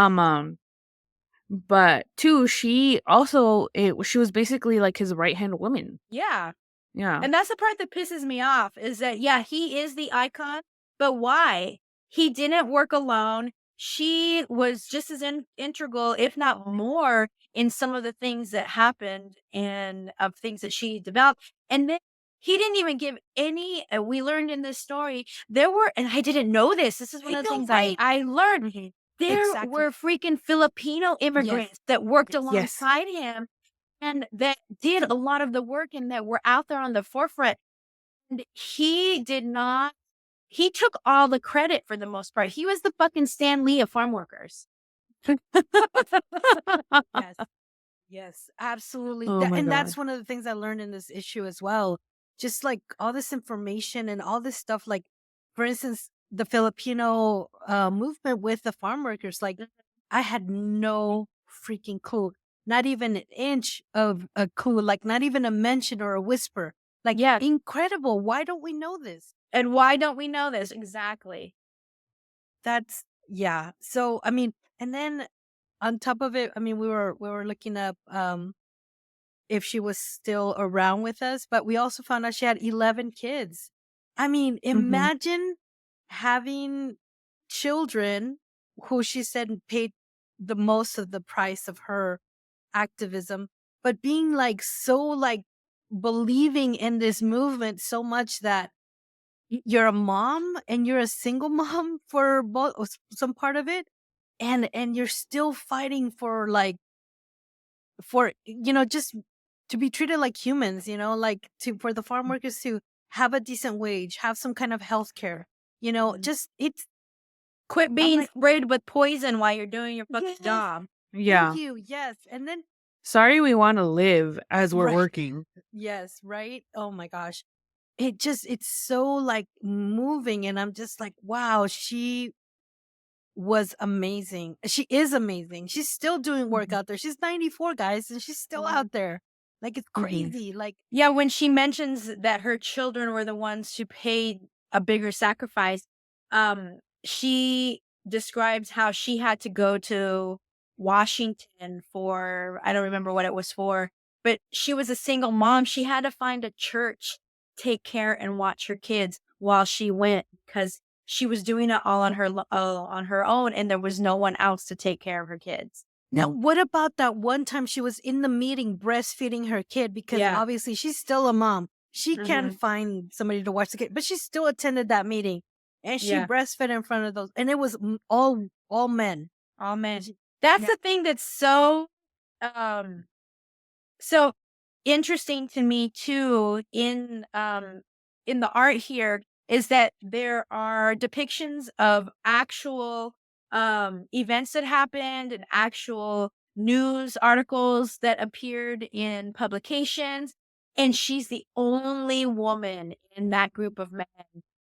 But two, she also she was basically like his right hand woman. Yeah. Yeah. And that's the part that pisses me off is that, yeah, he is the icon, but why? He didn't work alone. She was just as integral, if not more, in some of the things that happened and of things that she developed. And then he didn't even give any, we learned in this story, there were, and I didn't know this. This is one I of the know, things right? I learned. Mhm. There Exactly. were freaking Filipino immigrants that worked Yes. alongside him and that did a lot of the work and that were out there on the forefront. And he did not he took all the credit for the most part. He was the fucking Stan Lee of farm workers. Yes. Yes, absolutely. Oh my And god. that's one of the things I learned in this issue as well. Just like all this information and all this stuff, like for instance, the Filipino movement with the farm workers, like I had no freaking clue. Not even an inch of a clue, like not even a mention or a whisper. Like Yeah. incredible. Why don't we know this? And why don't we know this? Exactly. That's yeah. So I mean, and then on top of it, I mean, we were looking up if she was still around with us, but we also found out she had 11 kids. I mean, imagine having children who she said paid the most of the price of her activism, but being like so like believing in this movement so much that you're a mom and you're a single mom for both some part of it, and you're still fighting for like for just to be treated like humans, like to for the farm workers to have a decent wage, have some kind of health care, just it's Quit I'm being like, sprayed with poison while you're doing your fucking yes, job. Yeah. thank you, yes. And then Sorry we want to live as we're Right. working. yes, right, oh my gosh, it's so like moving, and I'm just like, wow, she was amazing. She is amazing. She's still doing work out there. She's 94, guys, and she's still out there. Like, it's crazy. Like, Yeah, when she mentions that her children were the ones who paid a bigger sacrifice, she describes how she had to go to Washington for, I don't remember what it was for, but she was a single mom. She had to find a church, take care and watch her kids while she went, because she was doing it all on her own, and there was no one else to take care of her kids. now, what about that one time she was in the meeting breastfeeding her kid? Because Yeah. obviously she's still a mom. She can't Mhm. find somebody to watch the kid, but she still attended that meeting, and she Yeah. breastfed in front of those, and it was all men. Oh man, that's Yeah. the thing that's so um so interesting to me too in the art here, is that there are depictions of actual events that happened and actual news articles that appeared in publications, and she's the only woman in that group of men.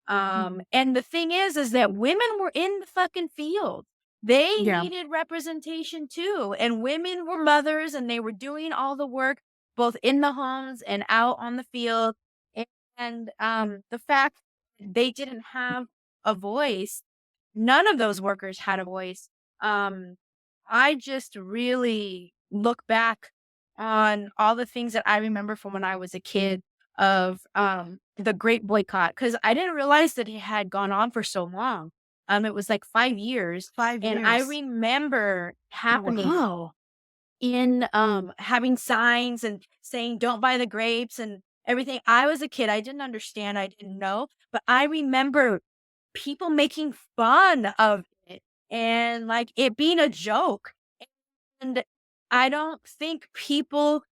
And the thing is that women were in the fucking field. They Yeah. needed representation too, and women were mothers, and they were doing all the work both in the homes and out on the field. And the fact they didn't have a voice, none of those workers had a voice. I just really look back on all the things that I remember from when I was a kid of the Great Boycott, because I didn't realize that it had gone on for so long. It was like 5 years. 5 And I years. remember happening Wow. in having signs and saying don't buy the grapes and everything. I was a kid. I didn't understand. I didn't know. But I remember people making fun of it and like it being a joke. And I don't think people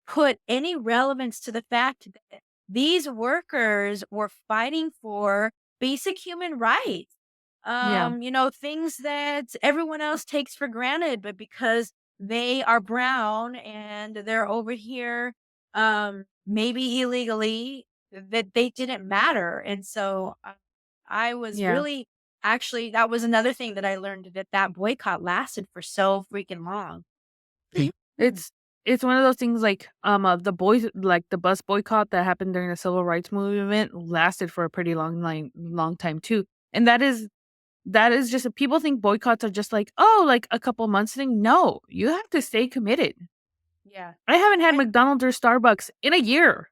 put any relevance to the fact that these workers were fighting for basic human rights. Yeah. Things that everyone else takes for granted, but because they are brown and they're over here, maybe illegally, that they didn't matter. And so I was Yeah. really, actually, that was another thing that I learned, that boycott lasted for so freaking long. It's one of those things like the bus boycott that happened during the civil rights movement lasted for a pretty long time too. And that is just people think boycotts are just like, oh, like a couple months thing. No, you have to stay committed. Yeah. I haven't had McDonald's or Starbucks in a year.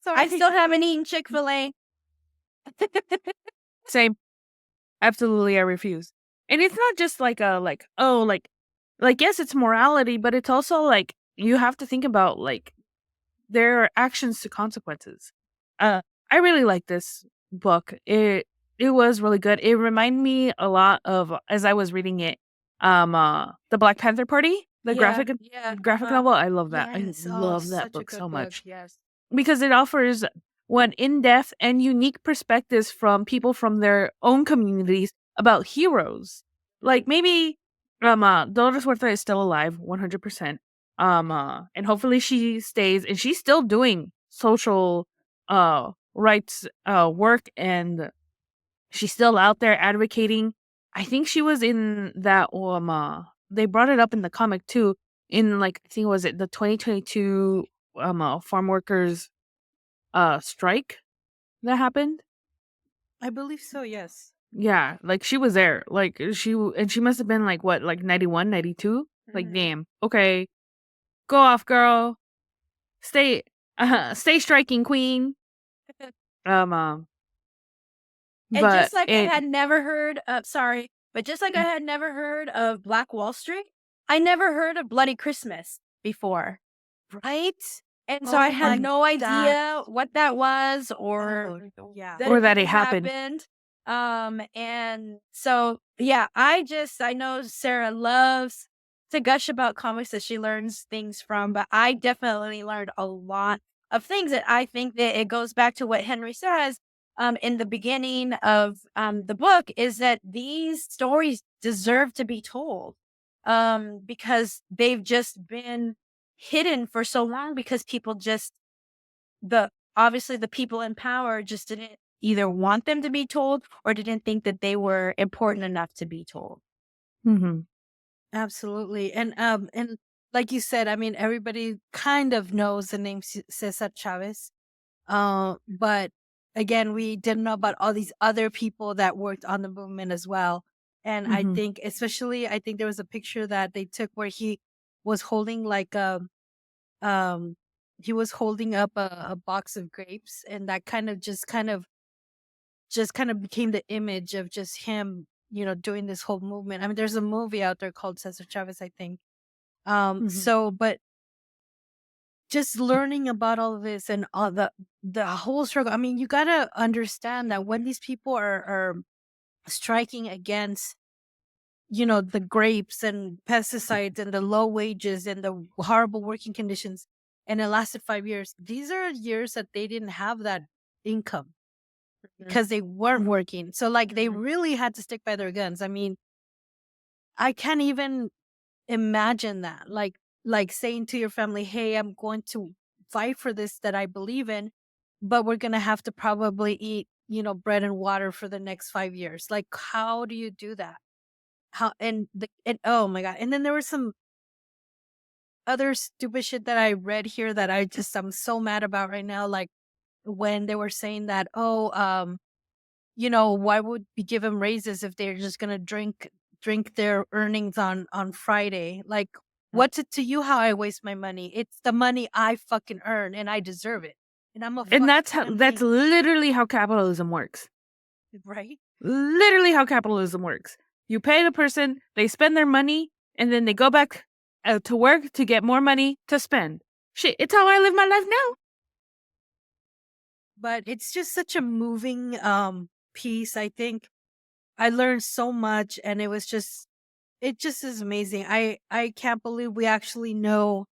I still haven't eaten Chick-fil-A. Same. Absolutely, I refuse. And it's not just like yes, it's morality, but it's also like you have to think about like there are actions to consequences. I really like this book. It was really good. It reminded me a lot of, as I was reading it, the Black Panther Party, the graphic novel. I love that. Yes. I Oh, love that such a book good so book. much Yes. because it offers one in-depth and unique perspectives from people from their own communities about heroes. Like maybe Dolores Huerta is still alive 100%. And hopefully she stays, and she's still doing social rights work, and she's still out there advocating. I think she was in that they brought it up in the comic too, in like I think was it the 2022 farm workers strike that happened. I believe so, yes. Yeah, like she was there. Like she must have been like what, like 91, 92? Like damn. Okay. Go off, girl. Stay stay striking, queen. And But just like I had never heard of, but just like I had never heard of Black Wall Street, I never heard of Bloody Christmas before. Right? And so I had no idea what that was, or that it happened. And so yeah, I know Sarah loves to gush about comics that she learns things from, but I definitely learned a lot of things that I think that it goes back to what Henry says in the beginning of the book, is that these stories deserve to be told because they've just been hidden for so long, because people just obviously the people in power just didn't either want them to be told or didn't think that they were important enough to be told. Mm-hmm. Absolutely. And like you said, I mean, everybody kind of knows the name Cesar Chavez. But again, we didn't know about all these other people that worked on the movement as well. And I Mm-hmm. think, especially, I think there was a picture that they took where he was holding like um, he was holding up a box of grapes, and that kind of became the image of just him, doing this whole movement. I mean, there's a movie out there called Cesar Chavez, I think. Mm-hmm. But just learning about all of this and all the whole struggle. I mean, you gotta understand that when these people are striking against, the grapes and pesticides and the low wages and the horrible working conditions, and it lasted 5 years. These are years that they didn't have that income because they weren't working. So like they really had to stick by their guns. I mean, I can't even imagine that. Like saying to your family, "Hey, I'm going to fight for this that I believe in, but we're going to have to probably eat, bread and water for the next 5 years." Like how do you do that? How and oh my god. And then there was some other stupid shit that I read here that I'm so mad about right now, like when they were saying that, "Oh, why would we give them raises if they're just gonna drink their earnings on Friday? Like, what's it to you how I waste my money? It's the money I fucking earn and I deserve it. And I'm a And fucking that's literally how capitalism works. right? Literally how capitalism works. You pay the person, they spend their money, and then they go back to work to get more money to spend. Shit, it's how I live my life now. But it's just such a moving piece. I think I learned so much, and it just is amazing. I can't believe we actually know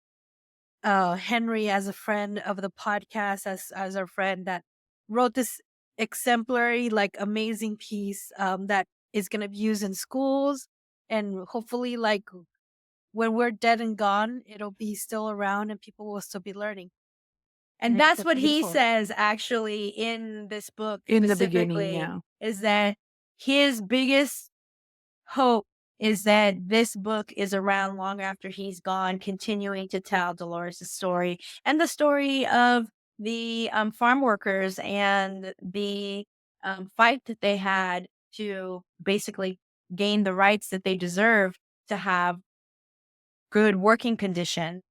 Henry as a friend of the podcast, as our friend that wrote this exemplary, like amazing piece that is going to be used in schools, and hopefully like when we're dead and gone, it'll be still around and people will still be learning. And It's that's so what he beautiful. says actually in this book In the beginning, specifically, yeah. is that his biggest hope is that this book is around long after he's gone, continuing to tell Dolores' story and the story of the farm workers and the fight that they had to basically gain the rights that they deserve to have good working condition.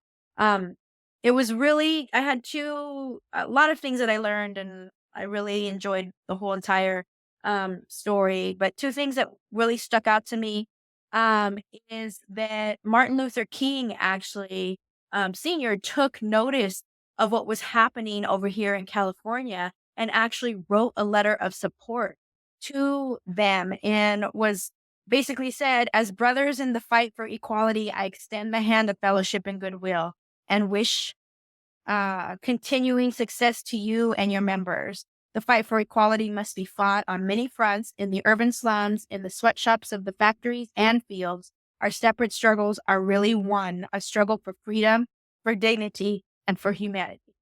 It was really, I had a lot of things that I learned, and I really enjoyed the whole entire story. But two things that really stuck out to me is that Martin Luther King actually, Sr., took notice of what was happening over here in California and actually wrote a letter of support to them and was basically said, "As brothers in the fight for equality, I extend the hand of fellowship and goodwill and wish continuing success to you and your members. The fight for equality must be fought on many fronts, in the urban slums, in the sweatshops of the factories and fields. Our separate struggles are really one, a struggle for freedom, for dignity, and for humanity."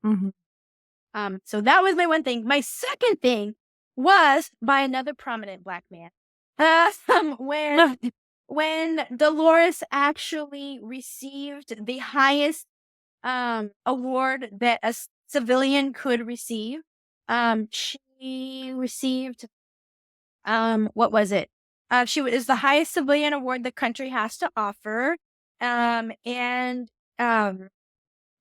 Mm-hmm. So that was my one thing. My second thing was by another prominent Black man. Where when Dolores actually received the highest award that a civilian could receive, she received what was it? She was the highest civilian award the country has to offer, and The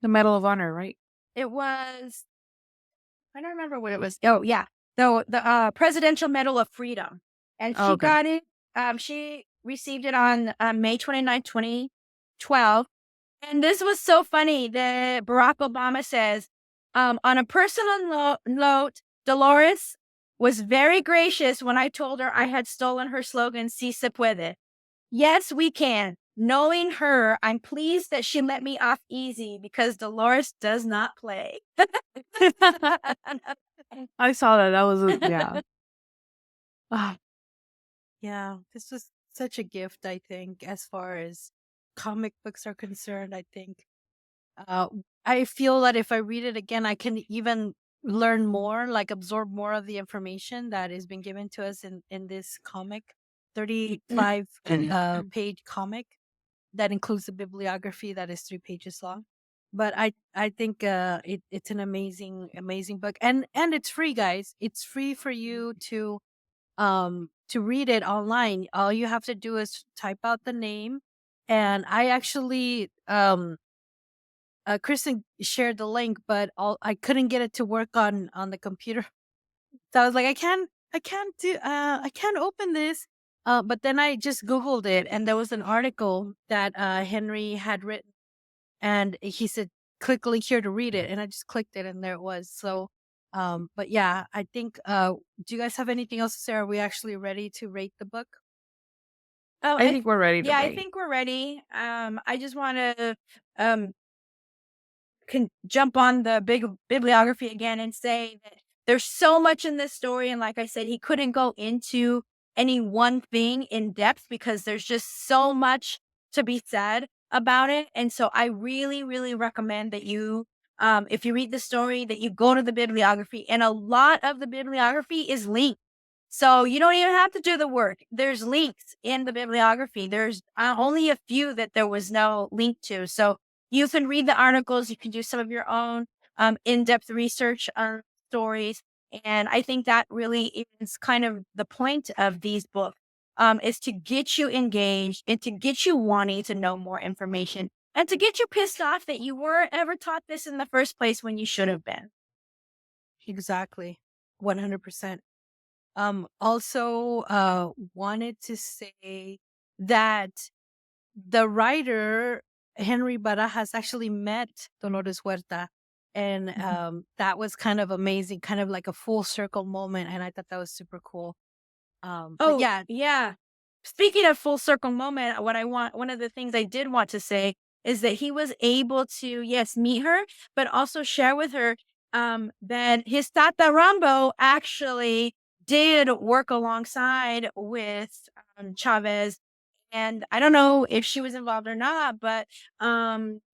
Medal of Honor, right? it was, I don't remember what it was. Oh, yeah. The Presidential Medal of Freedom. And Oh, she okay. got it. She received it on May 29th, 2012. And this was so funny that Barack Obama says, on a personal note, Dolores was very gracious when I told her I had stolen her slogan, "Si se puede." Yes, we can. Knowing her, I'm pleased that she let me off easy because Dolores does not play. I saw that. That was yeah. Ah, Yeah, this was such a gift, I think, as far as comic books are concerned. I think uh I feel that if I read it again, I can even learn more, like absorb more of the information that has been given to us in this comic, 35 page comic that includes the bibliography that is 3 pages long. But I think it's an amazing book, and it's free, guys. It's free for you to read it online. All you have to do is type out the name, and I actually Kristen shared the link, but I couldn't get it to work on the computer. So I was like, I can't open this. But then I just Googled it, and there was an article that Henry had written, and he said, click link here to read it. And I just clicked it, and there it was. So, but yeah, I think, do you guys have anything else to say? Are we actually ready to rate the book? Oh, I think we're ready to yeah, I rate. think we're ready. I just want to can jump on the big bibliography again and say that there's so much in this story, and like I said, he couldn't go into any one thing in depth because there's just so much to be said about it. And so I really, really recommend that you, if you read the story, that you go to the bibliography, and a lot of the bibliography is linked. So you don't even have to do the work. There's links in the bibliography. There's only a few that there was no link to. So you can read the articles. You can do some of your own in-depth research on stories. And I think that really is kind of the point of these books, is to get you engaged and to get you wanting to know more information and to get you pissed off that you weren't ever taught this in the first place when you should have been. Exactly. 100%. Also, wanted to say that the writer Henry Barajas actually met Dolores Huerta, and that was kind of amazing, kind of like a full circle moment, and I thought that was super cool. But yeah, yeah. Speaking of full circle moment, one of the things I did want to say is that he was able to, yes, meet her, but also share with her that his Tata Rambo actually did work alongside with Chavez. And I don't know if she was involved or not, but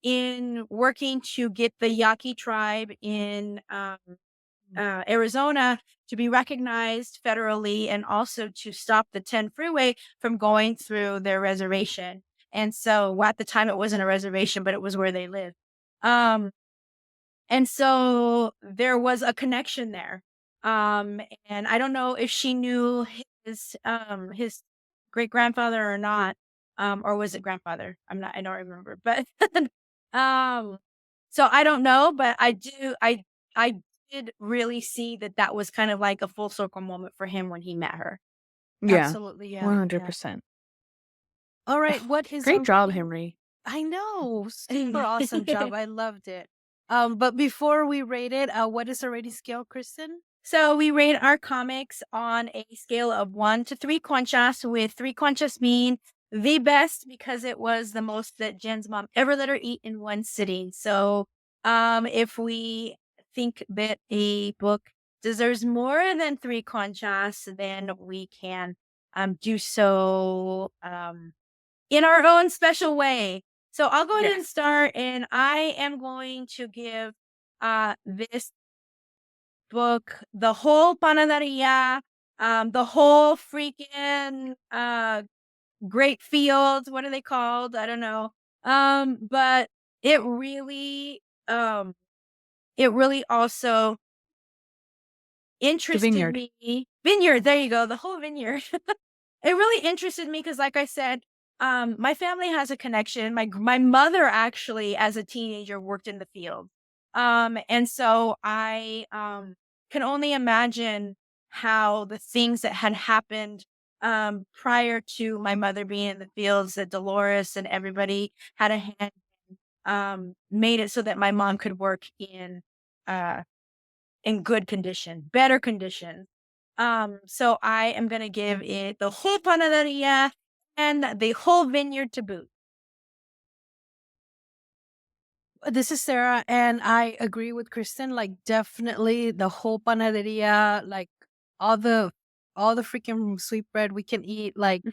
in working to get the Yaqui tribe in Arizona to be recognized federally, and also to stop the 10 freeway from going through their reservation. And so at the time it wasn't a reservation, but it was where they lived. And so there was a connection there. And I don't know if she knew his great grandfather or not. Or was it grandfather? I don't remember, but, so I don't know, but I did really see that was kind of like a full circle moment for him when he met her. Yeah, absolutely, yeah, yeah. 100%. All right, what is Great our job, rating? Henry. I know, super awesome job. I loved it. But before we rate it, what is our rating scale, Kristen? So we rate our comics on a scale of 1 to 3 conchas, with 3 conchas being the best because it was the most that Jen's mom ever let her eat in one sitting. So if we think that a book deserves more than 3 conchas, then we can do so in our own special way. So I'll go ahead and start, and I am going to give this book the whole panaderia, the whole freaking great fields. What are they called? I don't know. But it really also interested vineyard. me. Vineyard, there you go, the whole vineyard. It really interested me because, like I said, my family has a connection. My mother actually, as a teenager, worked in the field. And so I can only imagine how the things that had happened prior to my mother being in the fields, that Dolores and everybody had a hand, made it so that my mom could work in good condition, better condition. So I am going to give it the whole panaderia and the whole vineyard to boot. This is Sarah, and I agree with Kristen. Like, definitely the whole panaderia, like all the freaking sweetbread we can eat, like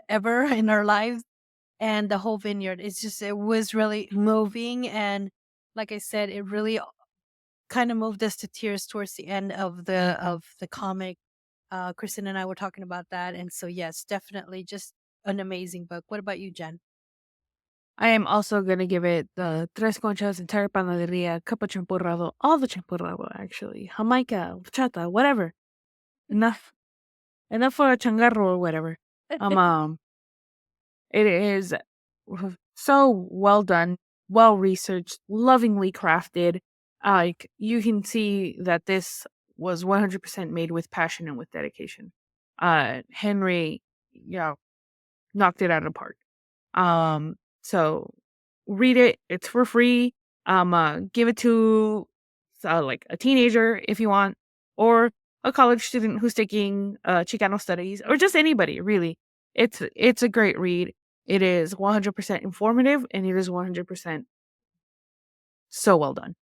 ever in our lives, and the whole vineyard. It was really moving, and like I said, it really kind of moved us to tears towards the end of the comic. Kristen and I were talking about that, and so yes, definitely just an amazing book. What about you, Jen? I am also gonna give it the Tres Conchas, entire panaderia, cup of champurrado, all the champurrado actually, Jamaica, chata, whatever. Enough for a changarro or whatever. It is so well done, well researched, lovingly crafted. Like you can see that this was 100% made with passion and with dedication. Henry, knocked it out of the park. So read it. It's for free. Give it to like a teenager if you want, or a college student who's taking Chicano studies, or just anybody really. It's a great read. It is 100% informative, and it is 100% so well done.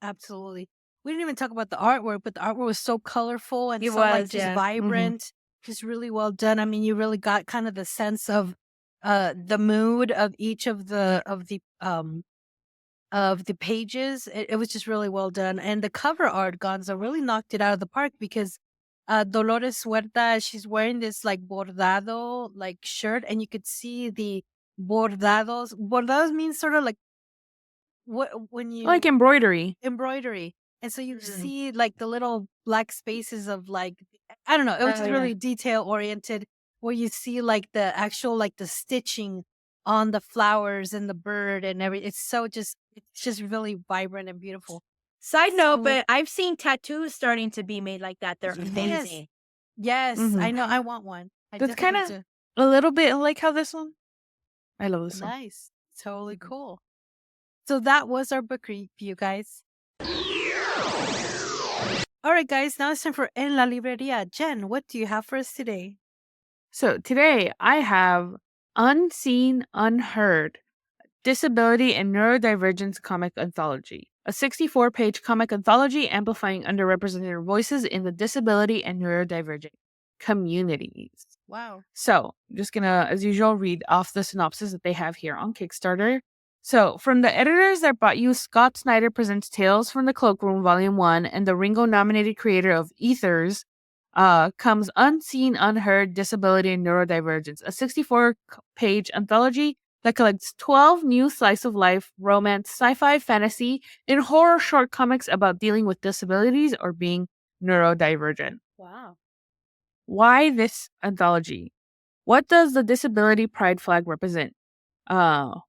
Absolutely. We didn't even talk about the artwork, but the artwork was so colorful and It so like was, just yeah. vibrant, just really well done. I mean, you really got kind of the sense of the mood of each of the pages. It was just really well done. And the cover art, Gonzo, really knocked it out of the park because Dolores Huerta, she's wearing this like bordado like shirt, and you could see the bordados. Bordados means sort of like what when you Like embroidery. And so you see like the little black spaces of like, I don't know, it was just really detail oriented, where you see like the actual like the stitching on the flowers and the bird and everything. It's just really vibrant and beautiful. Side note, So- but I've seen tattoos starting to be made like that. They're amazing. Yes, Mhm. I know. I want one. I That's definitely kind of a little bit like how this one. I love this do. one. Nice. Totally cool. So that was our book review, guys. All right, guys, now it's time for En la Libreria. Jen, what do you have for us today? So today I have Unseen, Unheard, Disability and Neurodivergence Comic Anthology, a 64-page comic anthology amplifying underrepresented voices in the disability and neurodivergent communities. Wow. So I'm just gonna, as usual, read off the synopsis that they have here on Kickstarter. So, from the editors that brought you Scott Snyder Presents Tales from the Cloakroom Volume 1 and the Ringo-nominated creator of Ethers, comes Unseen, Unheard, Disability and Neurodivergence, a 64-page anthology that collects 12 new slice-of-life, romance, sci-fi, fantasy, and horror short comics about dealing with disabilities or being neurodivergent. Wow. Why this anthology? What does the disability pride flag represent?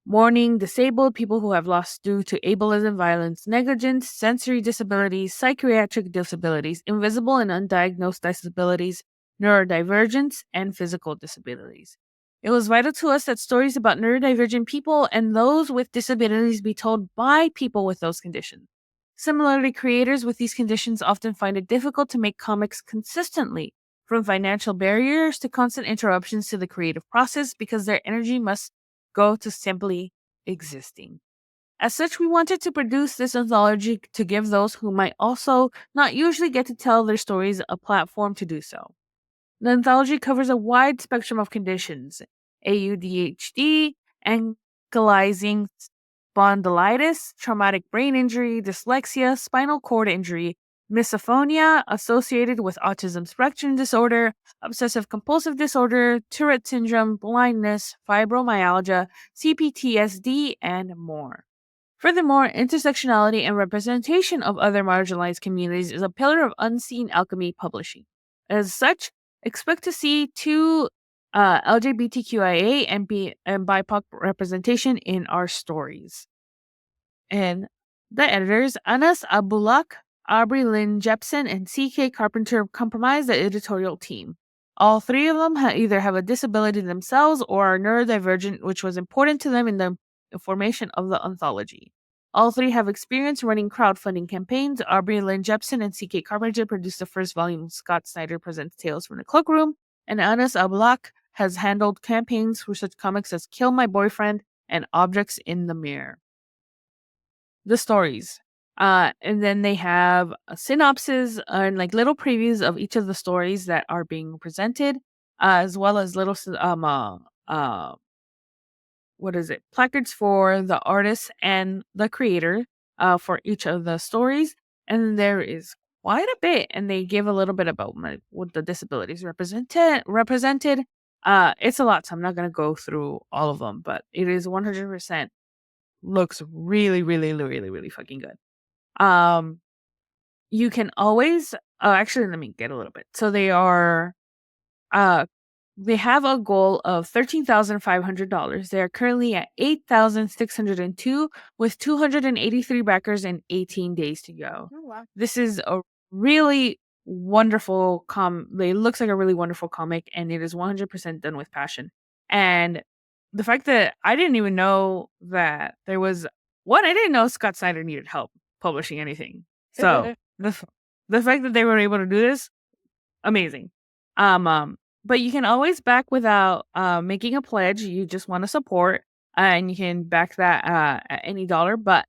Mourning, disabled, people who have lost due to ableism, violence, negligence, sensory disabilities, psychiatric disabilities, invisible and undiagnosed disabilities, neurodivergence, and physical disabilities. It was vital to us that stories about neurodivergent people and those with disabilities be told by people with those conditions. Similarly, creators with these conditions often find it difficult to make comics consistently, from financial barriers to constant interruptions to the creative process, because their energy must go to simply existing. As such, we wanted to produce this anthology to give those who might also not usually get to tell their stories a platform to do so. The anthology covers a wide spectrum of conditions: AUDHD, ankylosing spondylitis, traumatic brain injury, dyslexia, spinal cord injury, misophonia associated with autism spectrum disorder, obsessive compulsive disorder, Tourette syndrome, blindness, fibromyalgia, CPTSD, and more. Furthermore, intersectionality and representation of other marginalized communities is a pillar of Unseen Alchemy publishing. As such, expect to see two LGBTQIA and BIPOC representation in our stories. And the editors, Anas Abulak, Aubrey Lynn Jepson, and C.K. Carpenter, comprise the editorial team. All three of them either have a disability themselves or are neurodivergent, which was important to them in the formation of the anthology. All three have experience running crowdfunding campaigns. Aubrey Lynn Jepson and C.K. Carpenter produced the first volume of Scott Snyder Presents Tales from the Cloakroom, and Anas Abulak has handled campaigns for such comics as Kill My Boyfriend and Objects in the Mirror. The stories. And then they have a synopsis and like little previews of each of the stories that are being presented, as well as little placards for the artist and the creator for each of the stories, And there is quite a bit, and they give a little bit about what the disabilities represented. It's a lot, so I'm not gonna go through all of them, but it is 100% looks really, really, really, really fucking good. You can always. Oh, actually, let me get a little bit. So they are. They have a goal of $13,500. They are currently at 8,602 with 283 backers and 18 days to go. Oh, wow. This is a really wonderful it looks like a really wonderful comic, and it is 100% done with passion. And the fact that I didn't even know that there was I didn't know Scott Snyder needed help publishing anything. So the fact that they were able to do this, amazing. But you can always back without making a pledge. You just want to support, and you can back that at any dollar. But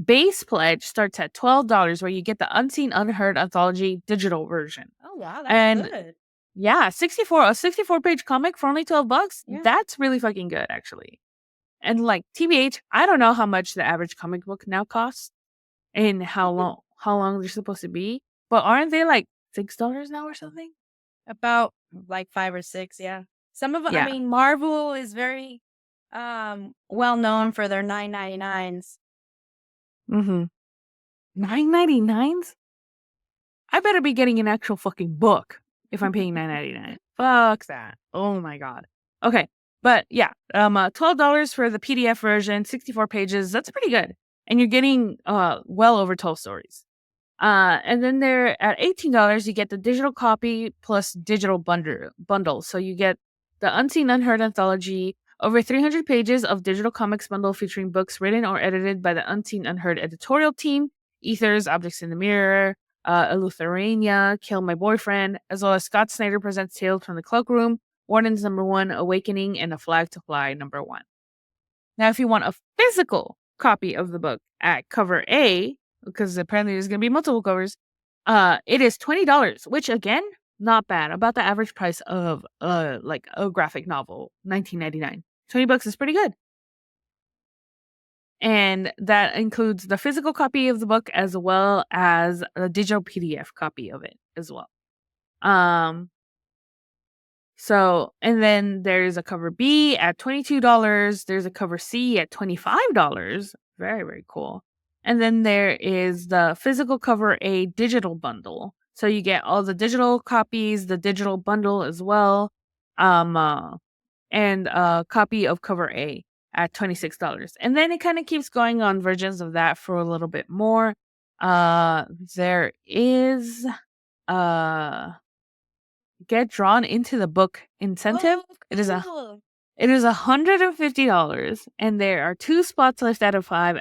base pledge starts at $12, where you get the Unseen Unheard Anthology digital version. Oh, wow. That's And good. yeah, a 64-page comic for only $12. Yeah. That's really fucking good, actually. And like TBH, I don't know how much the average comic book now costs, and how long they're supposed to be. But aren't they like $6 now or something? About like 5 or 6, yeah. Some of them, I Yeah. mean, Marvel is very well known for their $9.99s. Mm-hmm. $9.99s? I better be getting an actual fucking book if I'm paying $9.99. Fuck that. Oh my god. Okay, but yeah, $12 for the PDF version, 64 pages. That's pretty good, and you're getting well over 12 stories. And then there at $18, you get the digital copy plus digital bundle. So you get the Unseen Unheard Anthology, over 300 pages of digital comics bundle featuring books written or edited by the Unseen Unheard editorial team, Ethers, Objects in the Mirror, Eleutherinia, Kill My Boyfriend, as well as Scott Snyder Presents Tales from the Cloakroom, Warden's #1, Awakening, and A Flag to Fly #1. Now, if you want a physical copy of the book at cover A, because apparently there's going to be multiple covers, it is $20, which again, not bad. About the average price of like a graphic novel, $19.99. $20 is pretty good. And that includes the physical copy of the book as well as a digital PDF copy of it as well. So, and then there's a cover B at $22. There's a cover C at $25. Very, very cool. And then there is the physical cover A digital bundle. So you get all the digital copies, the digital bundle as well, and a copy of cover A at $26. And then it kind of keeps going on versions of that for a little bit more. There is get drawn into the book incentive. Oh, It is cool. $150, and there are 2 spots left out of 5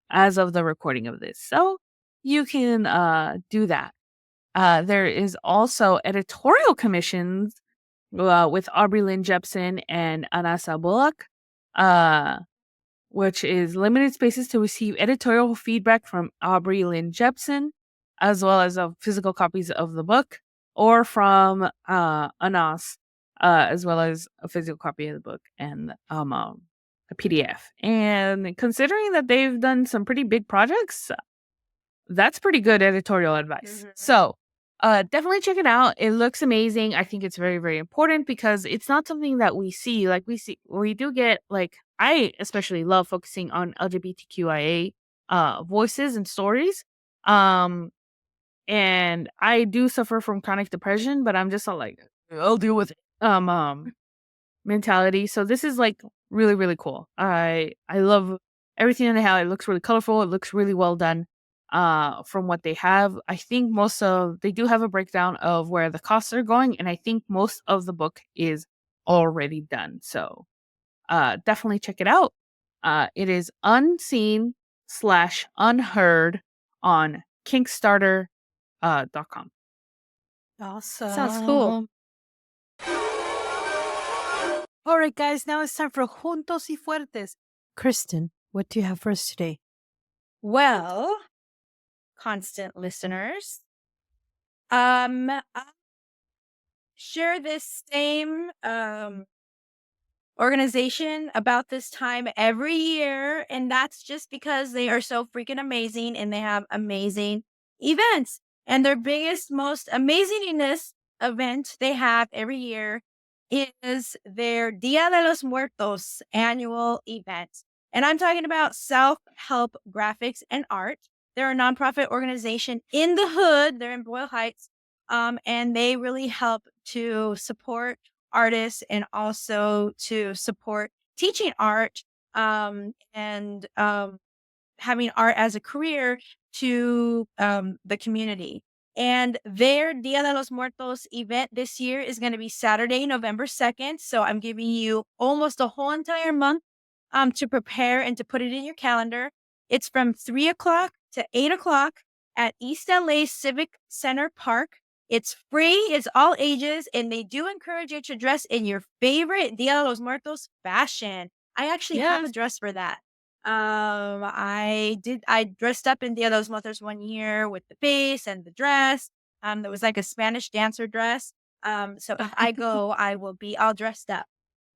as of the recording of this. So you can do that. There is also editorial commissions with Aubrey Lynn Jepson and Anasa Bullock, which is limited spaces to receive editorial feedback from Aubrey Lynn Jepson, as well as physical copies of the book, or from Anas, as well as a physical copy of the book and a PDF. And considering that they've done some pretty big projects, that's pretty good editorial advice. Mhm. So definitely check it out. It looks amazing. I think it's very, very important because it's not something that we see. Like we do get, like, I especially love focusing on LGBTQIA voices and stories. And I do suffer from chronic depression, but I'm just all like, I'll deal with it. Mentality. So this is like really, really cool. I love everything in the house. It looks really colorful. It looks really well done. From what they have, I think they do have a breakdown of where the costs are going, and I think most of the book is already done. So definitely check it out. It is unseen/unheard on Kickstarter.com. Awesome. Sounds cool. All right, guys, now it's time for Juntos y Fuertes. Kristen, what do you have for us today? Well, constant listeners, I share this same organization about this time every year, and that's just because they are so freaking amazing and they have amazing events. And their biggest, most amazingness event they have every year is their Dia de los Muertos annual event. And I'm talking about self-help graphics and art. They're a nonprofit organization in the hood. They're in Boyle Heights. And they really help to support artists and also to support teaching art and having art as a career to the community. And their Dia de los Muertos event this year is going to be Saturday, November 2nd. So I'm giving you almost a whole entire month to prepare and to put it in your calendar. It's from 3 o'clock to 8 o'clock at East LA Civic Center Park. It's free, it's all ages, and they do encourage you to dress in your favorite Dia de los Muertos fashion. I actually have a dress for that. I dressed up in Dia de los Muertos one year with the face and the dress. That was like a Spanish dancer dress. So if I go, I will be all dressed up.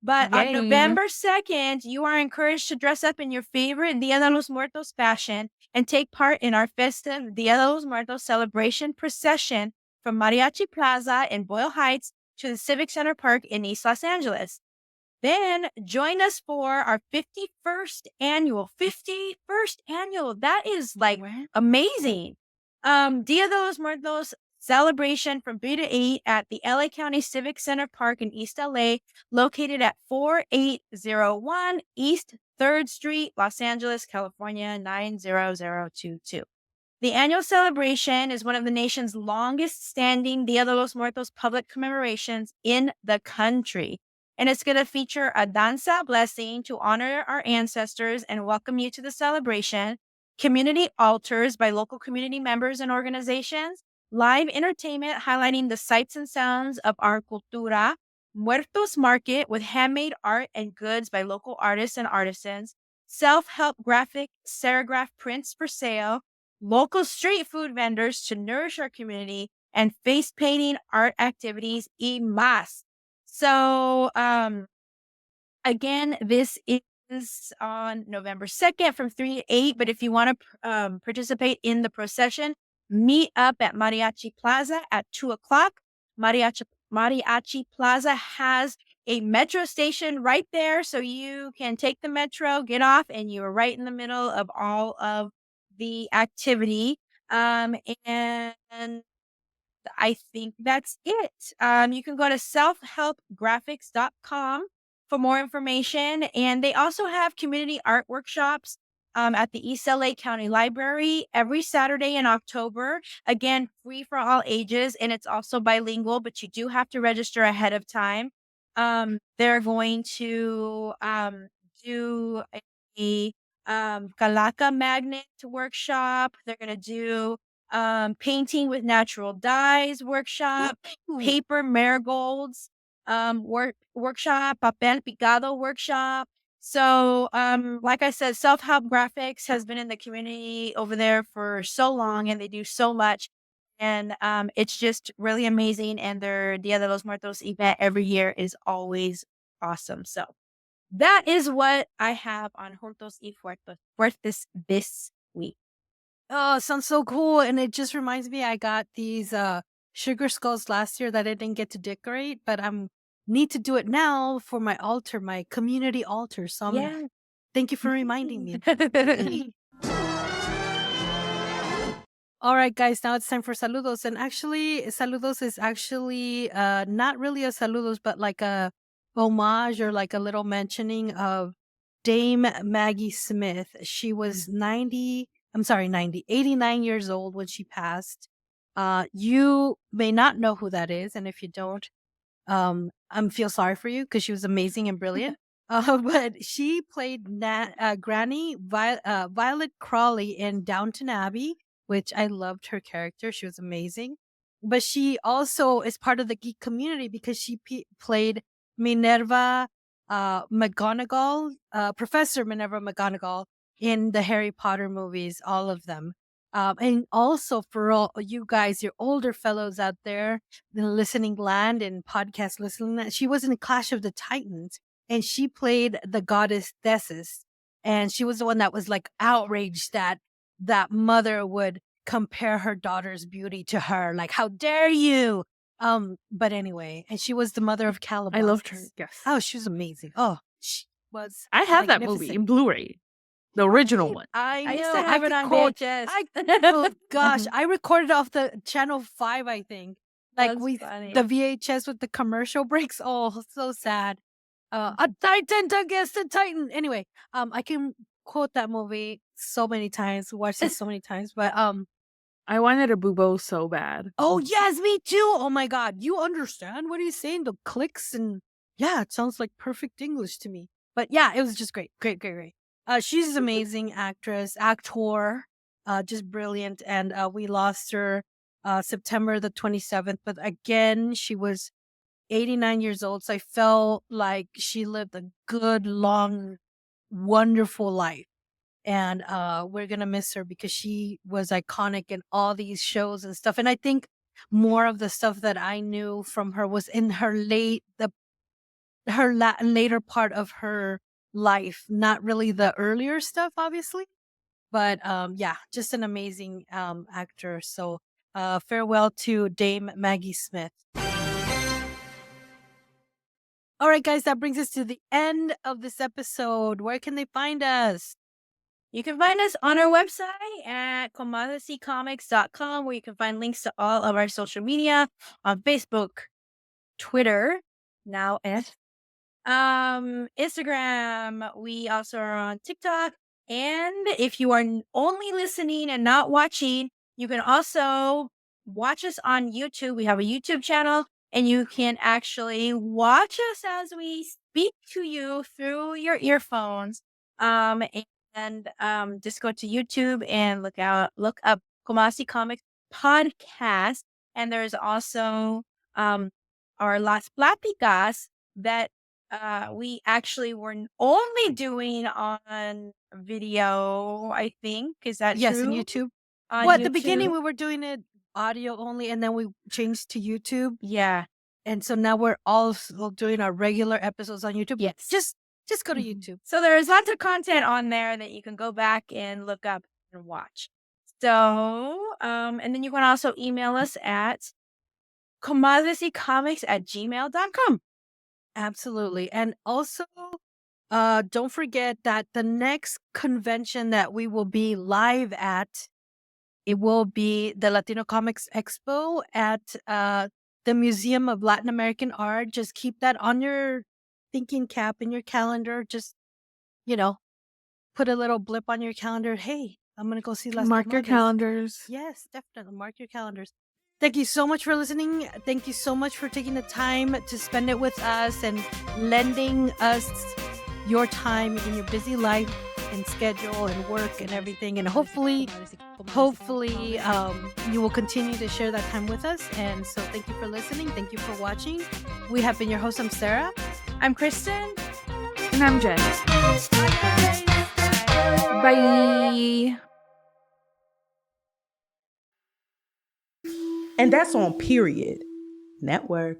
But on Yay. November 2nd, you are encouraged to dress up in your favorite Dia de los Muertos fashion and take part in our festive Dia de los Muertos celebration procession from Mariachi Plaza in Boyle Heights to the Civic Center Park in East Los Angeles. Then join us for our 51st annual. That is like amazing. Dia de los Muertos celebration from 3 to 8 at the LA County Civic Center Park in East LA, located at 4801 East 3rd Street, Los Angeles, California, 90022. The annual celebration is one of the nation's longest standing Dia de los Muertos public commemorations in the country. And it's going to feature a danza blessing to honor our ancestors and welcome you to the celebration, community altars by local community members and organizations, live entertainment highlighting the sights and sounds of our cultura, Muertos Market with handmade art and goods by local artists and artisans, self-help graphic serigraph prints for sale, local street food vendors to nourish our community, and face painting art activities y más. So, again, this is on November 2nd from 3 to 8. But if you want to participate in the procession, meet up at Mariachi Plaza at 2 o'clock. Mariachi Plaza has a metro station right there. So you can take the metro, get off, and you're right in the middle of all of the activity. And I think that's it. You can go to selfhelpgraphics.com for more information. And they also have community art workshops at the East LA County Library every Saturday in October. Again, free for all ages. And it's also bilingual, but you do have to register ahead of time. They're going to do a Calaca magnet workshop. They're going to do painting with natural dyes workshop, paper marigolds workshop, papel picado workshop. So, like I said, self-help graphics has been in the community over there for so long, and they do so much. And it's just really amazing. And their Dia de los Muertos event every year is always awesome. So that is what I have on Juntos y Fuertes this week. Oh, sounds so cool. And it just reminds me, I got these sugar skulls last year that I didn't get to decorate, but I'm need to do it now for my altar, my community altar. So thank you for reminding me. All right, guys, now it's time for saludos. And actually, saludos is actually not really a saludos, but like a homage or like a little mentioning of Dame Maggie Smith. She was 89 years old when she passed. You may not know who that is. And if you don't, I feel sorry for you because she was amazing and brilliant. But she played Granny Violet Crawley in Downton Abbey, which I loved her character. She was amazing. But she also is part of the geek community because she played Minerva McGonagall, Professor Minerva McGonagall in the Harry Potter movies, all of them. And also for all you guys, your older fellows out there, the listening land and podcast listening, she was in Clash of the Titans. and she played the goddess Thesis. And she was the one that was like outraged that that mother would compare her daughter's beauty to her. Like, how dare you? But anyway, and she was the mother of Calabasas. I loved her. Yes. Oh, she was amazing. Oh, she was. I have that movie in Blu-ray, the original one. I know. I used to have it could on quote- VHS. Oh gosh, I recorded off the channel 5, I think. Like That's funny. the VHS with the commercial breaks. Oh, so sad. A Titan against a Titan. Anyway, I can quote that movie so many times. Watched it so many times, but I wanted a bubo so bad. oh yes, me too. Oh my god, you understand what he's saying? The clicks and yeah, it sounds like perfect English to me. But yeah, it was just great. She's an amazing actor, just brilliant. And we lost her September the 27th. But again, she was 89 years old. So I felt like she lived a good, long, wonderful life. And we're going to miss her because she was iconic in all these shows and stuff. And I think more of the stuff that I knew from her was in her later part of her life, not really the earlier stuff, obviously. But yeah, just an amazing actor. So farewell to Dame Maggie Smith. All right, guys, that brings us to the end of this episode. Where can they find us? You can find us on our website at comadrecomics.com, where you can find links to all of our social media on Facebook, Twitter, now X, Instagram. We also are on TikTok. And if you are only listening and not watching, you can also watch us on YouTube. We have a YouTube channel, and you can actually watch us as we speak to you through your earphones. And just go to YouTube and look up Kumasi Comics Podcast. And there's also our Las Platicas that we actually were only doing on video, I think. Is that Yes, true? on YouTube. On Well, at the YouTube? beginning, we were doing it audio only, and then we changed to YouTube. Yeah. And so now we're also doing our regular episodes on YouTube. Yes. Just go to Mhm. YouTube. So there's lots of content on there that you can go back and look up and watch. So, and then you can also email us at comadrecomics@gmail.com. Absolutely. And also, don't forget that the next convention that we will be live at, it will be the Latino Comics Expo at the Museum of Latin American Art. Just keep that on your thinking cap in your calendar. Just, put a little blip on your calendar. Hey, I'm going to go see Las Mark your Comadres. calendars. Yes, definitely. Mark your calendars. Thank you so much for listening. Thank you so much for taking the time to spend it with us and lending us your time in your busy life and schedule and work and everything. And hopefully, you will continue to share that time with us. And so thank you for listening. Thank you for watching. We have been your host. I'm Sarah. I'm Kristen. And I'm Jen. Bye. And that's on Period Network.